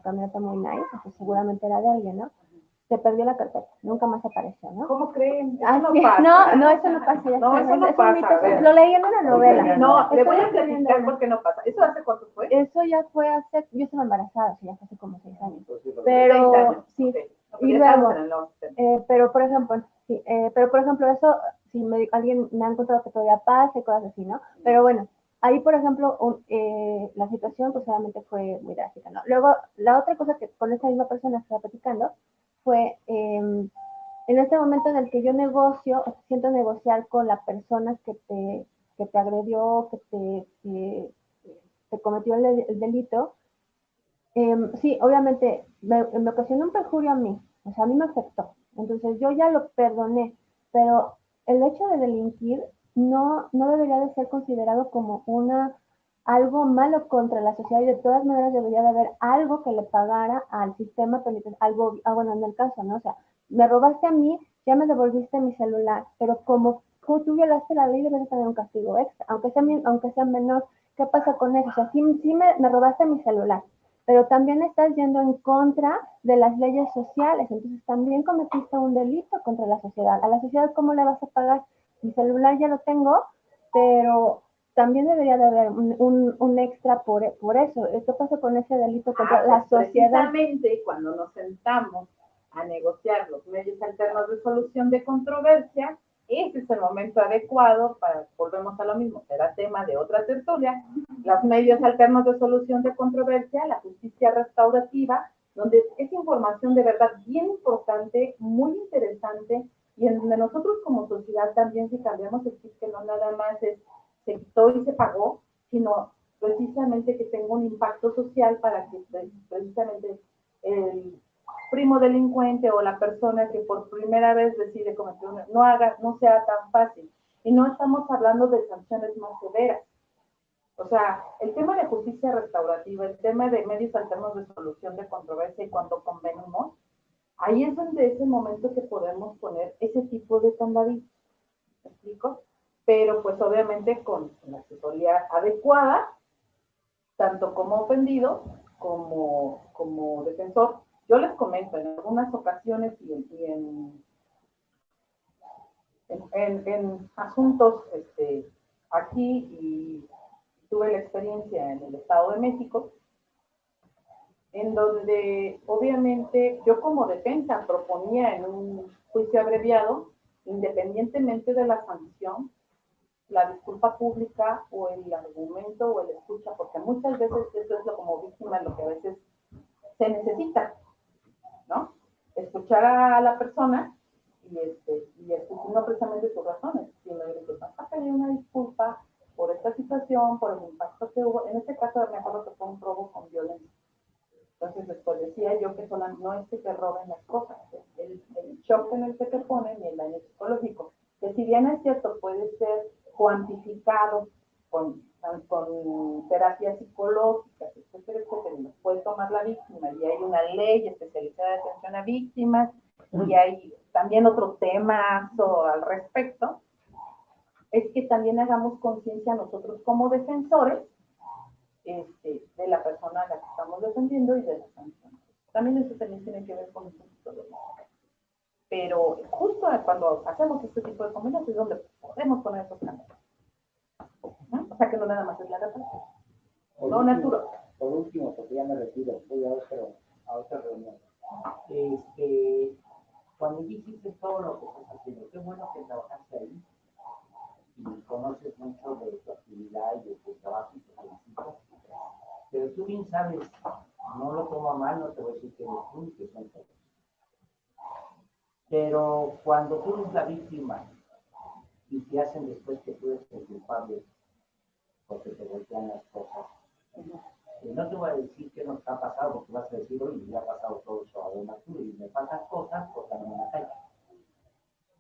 camioneta muy nice, o sea, seguramente era de alguien, ¿no? Se perdió la carpeta, nunca más apareció, ¿no? ¿Cómo creen? Eso no pasa. No, eso no pasa. No, eso no pasa. Lo leí en una novela. No, le voy a platicar por qué no pasa. ¿Eso hace cuánto fue? Eso ya fue yo estaba embarazada, ya fue hace como 6 años. Pero, sí. Okay. Y luego, pero por ejemplo, eso, si alguien me ha encontrado que todavía pasa y cosas así, ¿no? Pero bueno, ahí, por ejemplo, la situación pues obviamente fue muy drástica, ¿no? Luego, la otra cosa que con esa misma persona estaba platicando fue en este momento en el que yo siento negociar con la persona que te agredió, que te cometió el delito, sí, obviamente me ocasionó un perjurio a mí, o sea, a mí me afectó. Entonces yo ya lo perdoné, pero el hecho de delinquir no debería de ser considerado como algo malo contra la sociedad y de todas maneras debería de haber algo que le pagara al sistema penitenciario, bueno, en el caso, ¿no? O sea, me robaste a mí, ya me devolviste mi celular, pero como tú violaste la ley debes tener un castigo extra, aunque sea menor. ¿Qué pasa con eso? O sea, sí me robaste mi celular, pero también estás yendo en contra de las leyes sociales, entonces también cometiste un delito contra la sociedad. A la sociedad, ¿cómo le vas a pagar? Mi celular ya lo tengo, pero también debería de haber un extra por eso. ¿Qué pasa con ese delito contra la sociedad? Precisamente cuando nos sentamos a negociar los medios alternos de solución de controversia, ese es el momento adecuado para, volvemos a lo mismo, será tema de otra tertulia, los medios alternos de solución de controversia, la justicia restaurativa, donde es información de verdad bien importante, muy interesante, y en donde nosotros como sociedad también, si cambiamos el chip, que no nada más es se quitó y se pagó, sino precisamente que tenga un impacto social para que precisamente el primo delincuente o la persona que por primera vez decide cometer no sea tan fácil. Y no estamos hablando de sanciones más severas. O sea, el tema de justicia restaurativa, el tema de medios alternos de solución de controversia y cuando convenimos, ahí es donde es el momento que podemos poner ese tipo de candadito. ¿Me explico? Pero pues obviamente con la asesoría adecuada, tanto como ofendido como defensor. Yo les comento, en algunas ocasiones y en asuntos aquí, y tuve la experiencia en el Estado de México, en donde obviamente yo como defensa proponía en un juicio abreviado, independientemente de la sanción, la disculpa pública o el argumento o el escucha, porque muchas veces eso es lo como víctima, lo que a veces se necesita, ¿no? Escuchar a la persona y no precisamente sus razones, sino que vas a pedir una disculpa por esta situación, por el impacto que hubo. En este caso me acuerdo que fue un robo con violencia. Entonces después decía yo que no es que te roben las cosas, el shock en el que te ponen y el daño psicológico, que si bien es cierto puede ser cuantificado con terapias psicológicas, etcétera, etcétera, y los puede tomar la víctima, y hay una ley especializada de atención a víctimas, y hay también otro tema al respecto, es que también hagamos conciencia nosotros como defensores de la persona a la que estamos defendiendo y de la sanción. También eso también tiene que ver con el psicológico. Pero justo cuando hacemos este tipo de convenios es donde podemos poner esos cambios. O sea que no nada más es la reparación. No, Arturo. Por último, porque ya me retiro, voy a otra reunión. Cuando dijiste todo lo que estás haciendo, qué bueno que trabajaste ahí y conoces mucho de tu actividad y de tu trabajo y tu felicito. Pero tú bien sabes, no lo tomo a mal, no te voy a decir que eres tú y que son todos. Pero cuando tú eres la víctima y te hacen después que tú eres el culpable porque te voltean las cosas, no te voy a decir qué nos ha pasado, porque vas a decir, oye, ya ha pasado todo eso a Don Arturo y me pasan cosas porque no me atacan.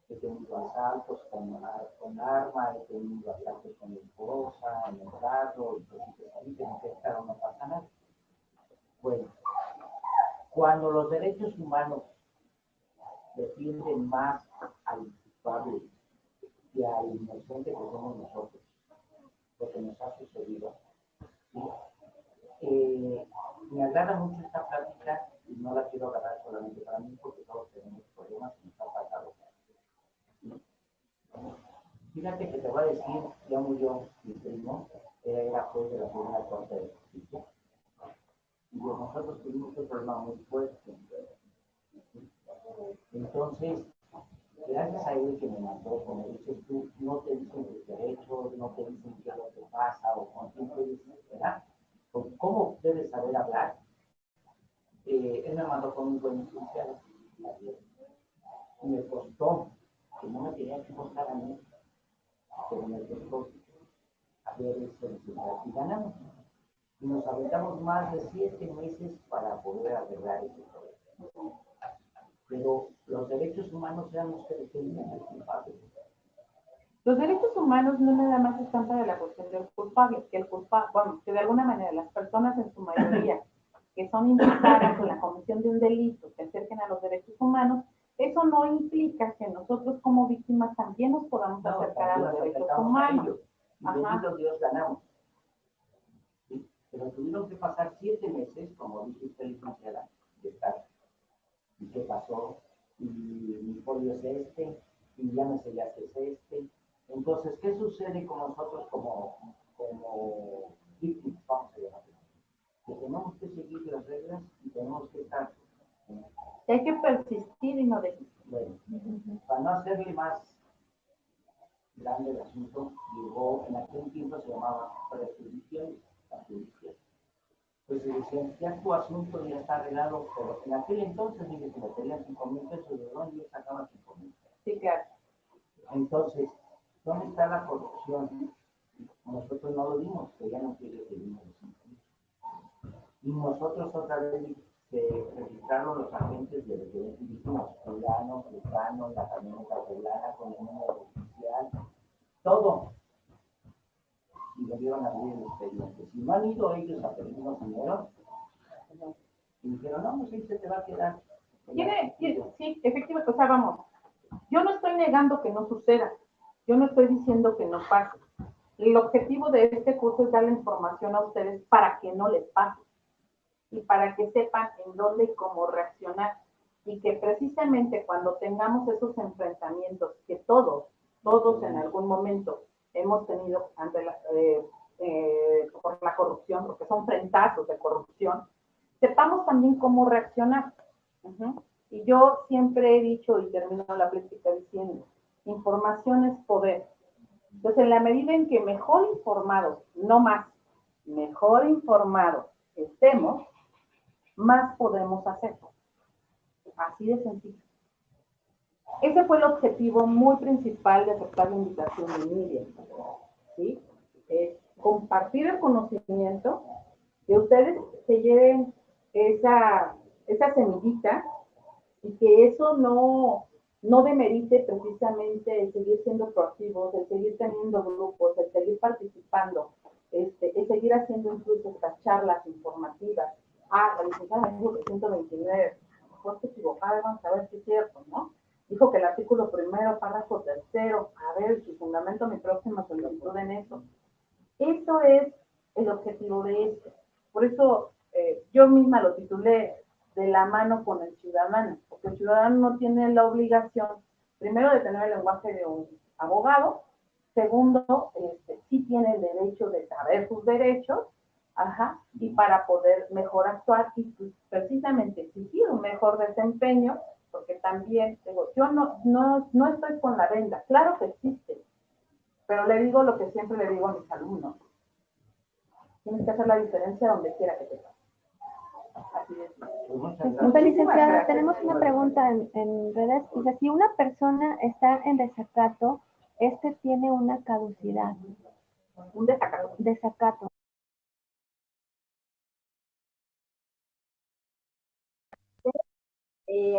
He tenido asaltos con arma, he tenido asaltos con mi esposa, en el carro, y cositas así, que en el carro no pasa nada. Bueno, cuando los derechos humanos defienden más al culpable y al inocente que somos nosotros, lo que nos ha sucedido, ¿sí? Me agrada mucho esta plática y no la quiero agarrar solamente para mí porque todos tenemos problemas y nos ha pasado. Fíjate que te voy a decir, ya murió mi primo, era juez de la primera corte de justicia, y nosotros tuvimos un problema muy fuerte. Entonces, gracias a él que me mandó, como dices tú, no te dicen tus derechos, no te dicen qué es lo que pasa o con quién puedes esperar, o cómo debes saber hablar. Él me mandó con un buen licenciado, y me costó, que no me tenía que costar a mí, pero me costó haber hecho y ganamos. Y nos aventamos más de 7 meses para poder arreglar ese problema. Pero los derechos humanos eran los que defienden al culpable. Los derechos humanos no nada más están para la cuestión del culpable, que de alguna manera las personas en su mayoría que son implicadas en la comisión de un delito se acerquen a los derechos humanos, eso no implica que nosotros como víctimas también nos podamos acercar a los derechos humanos. Y bendito Dios, ganamos. ¿Sí? Pero tuvieron que pasar 7 meses, como dice usted, licenciada, de estar. ¿Y qué pasó? Y mi folio es y ya me sellaste es Entonces, ¿qué sucede con nosotros como víctimas, vamos a llamarlo? Que tenemos que seguir las reglas y tenemos que estar. Hay que persistir y no desistir. Bueno, para no hacerle más grande el asunto, llegó, en aquel tiempo se llamaba prejudicial, pues se decían, ya tu asunto ya está arreglado, pero en aquel entonces ni que me pedían 5,000 pesos, de dónde yo sacaba 5,000 pesos. Sí, claro. Entonces, ¿dónde está la corrupción? Nosotros no lo dimos, que ya no quiere que dimos los 5,000. Y nosotros otra vez llegaron los agentes de dijimos, fulano, la camioneta fulana, con el número oficial, todo. Y debieron abrir el expediente. Si no han ido ellos a pedir los dinero, y dijeron, no, pues ahí se te va a quedar. Sí, efectivamente, o sea, vamos, yo no estoy negando que no suceda, yo no estoy diciendo que no pase. El objetivo de este curso es dar la información a ustedes para que no les pase y para que sepan en dónde y cómo reaccionar. Y que precisamente cuando tengamos esos enfrentamientos que todos en algún momento hemos tenido ante por la corrupción, porque son frentazos de corrupción, sepamos también cómo reaccionar. Y yo siempre he dicho, y termino la plática diciendo, información es poder. Entonces, en la medida en que mejor informados, no más, mejor informados estemos, más podemos hacer. Así de sencillo. Ese fue el objetivo muy principal de aceptar la invitación de Miriam, ¿sí? Compartir el conocimiento, que ustedes se lleven esa semillita y que eso no demerite precisamente el seguir siendo proactivos, el seguir teniendo grupos, el seguir participando, el seguir haciendo incluso estas charlas informativas. La licenciada me dijo que 129, mejor se equivocaba, vamos a ver si es cierto, ¿no? Dijo que el artículo primero, párrafo tercero, a ver, si fundamento mi próxima solicitud en eso. Eso es el objetivo de esto. Por eso yo misma lo titulé de la mano con el ciudadano, porque el ciudadano no tiene la obligación, primero, de tener el lenguaje de un abogado, segundo, sí tiene el derecho de saber sus derechos, y para poder mejor actuar y pues, precisamente exigir un mejor desempeño, porque también, digo, yo no estoy con la venda, claro que existe, pero le digo lo que siempre le digo a mis alumnos, tienes que hacer la diferencia donde quiera que te pase. Así es. Disculpe, licenciada, tenemos una pregunta en redes. Dice, si una persona está en desacato, tiene una caducidad. Un desacato. Desacato.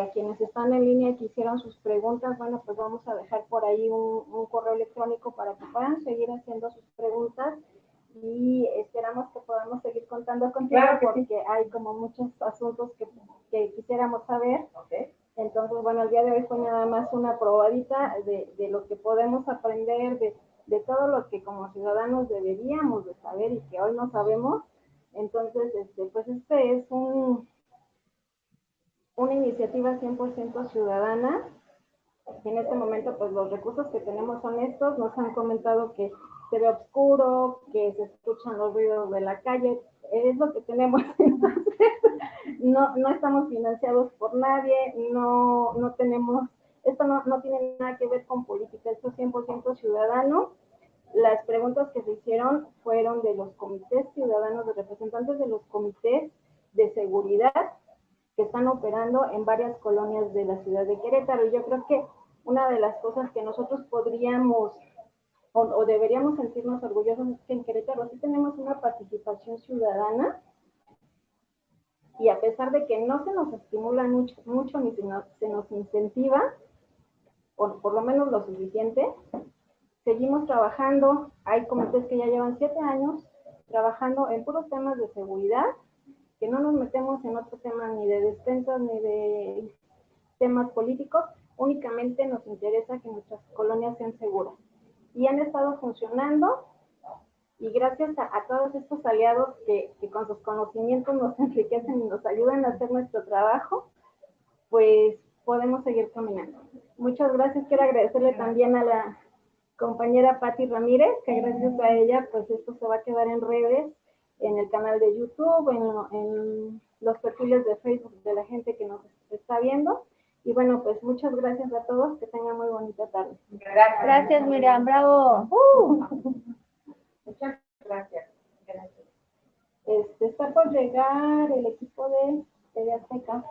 A quienes están en línea y que hicieron sus preguntas, bueno, pues vamos a dejar por ahí un correo electrónico para que puedan seguir haciendo sus preguntas y esperamos que podamos seguir contando contigo, claro, porque sí, hay como muchos asuntos que quisiéramos saber. Okay. Entonces, bueno, el día de hoy fue nada más una probadita de lo que podemos aprender, de todo lo que como ciudadanos deberíamos de saber y que hoy no sabemos. Entonces, pues es una iniciativa 100% ciudadana. En este momento, pues los recursos que tenemos son estos. Nos han comentado que se ve oscuro, que se escuchan los ruidos de la calle. Es lo que tenemos. Entonces, no estamos financiados por nadie, no tenemos, esto no tiene nada que ver con política, esto es 100% ciudadano. Las preguntas que se hicieron fueron de los comités ciudadanos, de representantes de los comités de seguridad que están operando en varias colonias de la ciudad de Querétaro. Y yo creo que una de las cosas que nosotros podríamos o deberíamos sentirnos orgullosos es que en Querétaro sí tenemos una participación ciudadana, y a pesar de que no se nos estimula mucho ni se nos incentiva, o por lo menos lo suficiente, seguimos trabajando. Hay comités que ya llevan 7 años trabajando en puros temas de seguridad, que no nos metemos en otro tema ni de despensas ni de temas políticos, únicamente nos interesa que nuestras colonias sean seguras. Y han estado funcionando, y gracias a todos estos aliados que con sus conocimientos nos enriquecen y nos ayudan a hacer nuestro trabajo, pues podemos seguir caminando. Muchas gracias. Quiero agradecerle también a la compañera Patti Ramírez, que gracias a ella, pues esto se va a quedar en redes, en el canal de YouTube, en los perfiles de Facebook de la gente que nos está viendo. Y bueno, pues muchas gracias a todos, que tengan muy bonita tarde. Gracias, Miriam, bravo. Muchas gracias. Está por llegar el equipo de TV Azteca.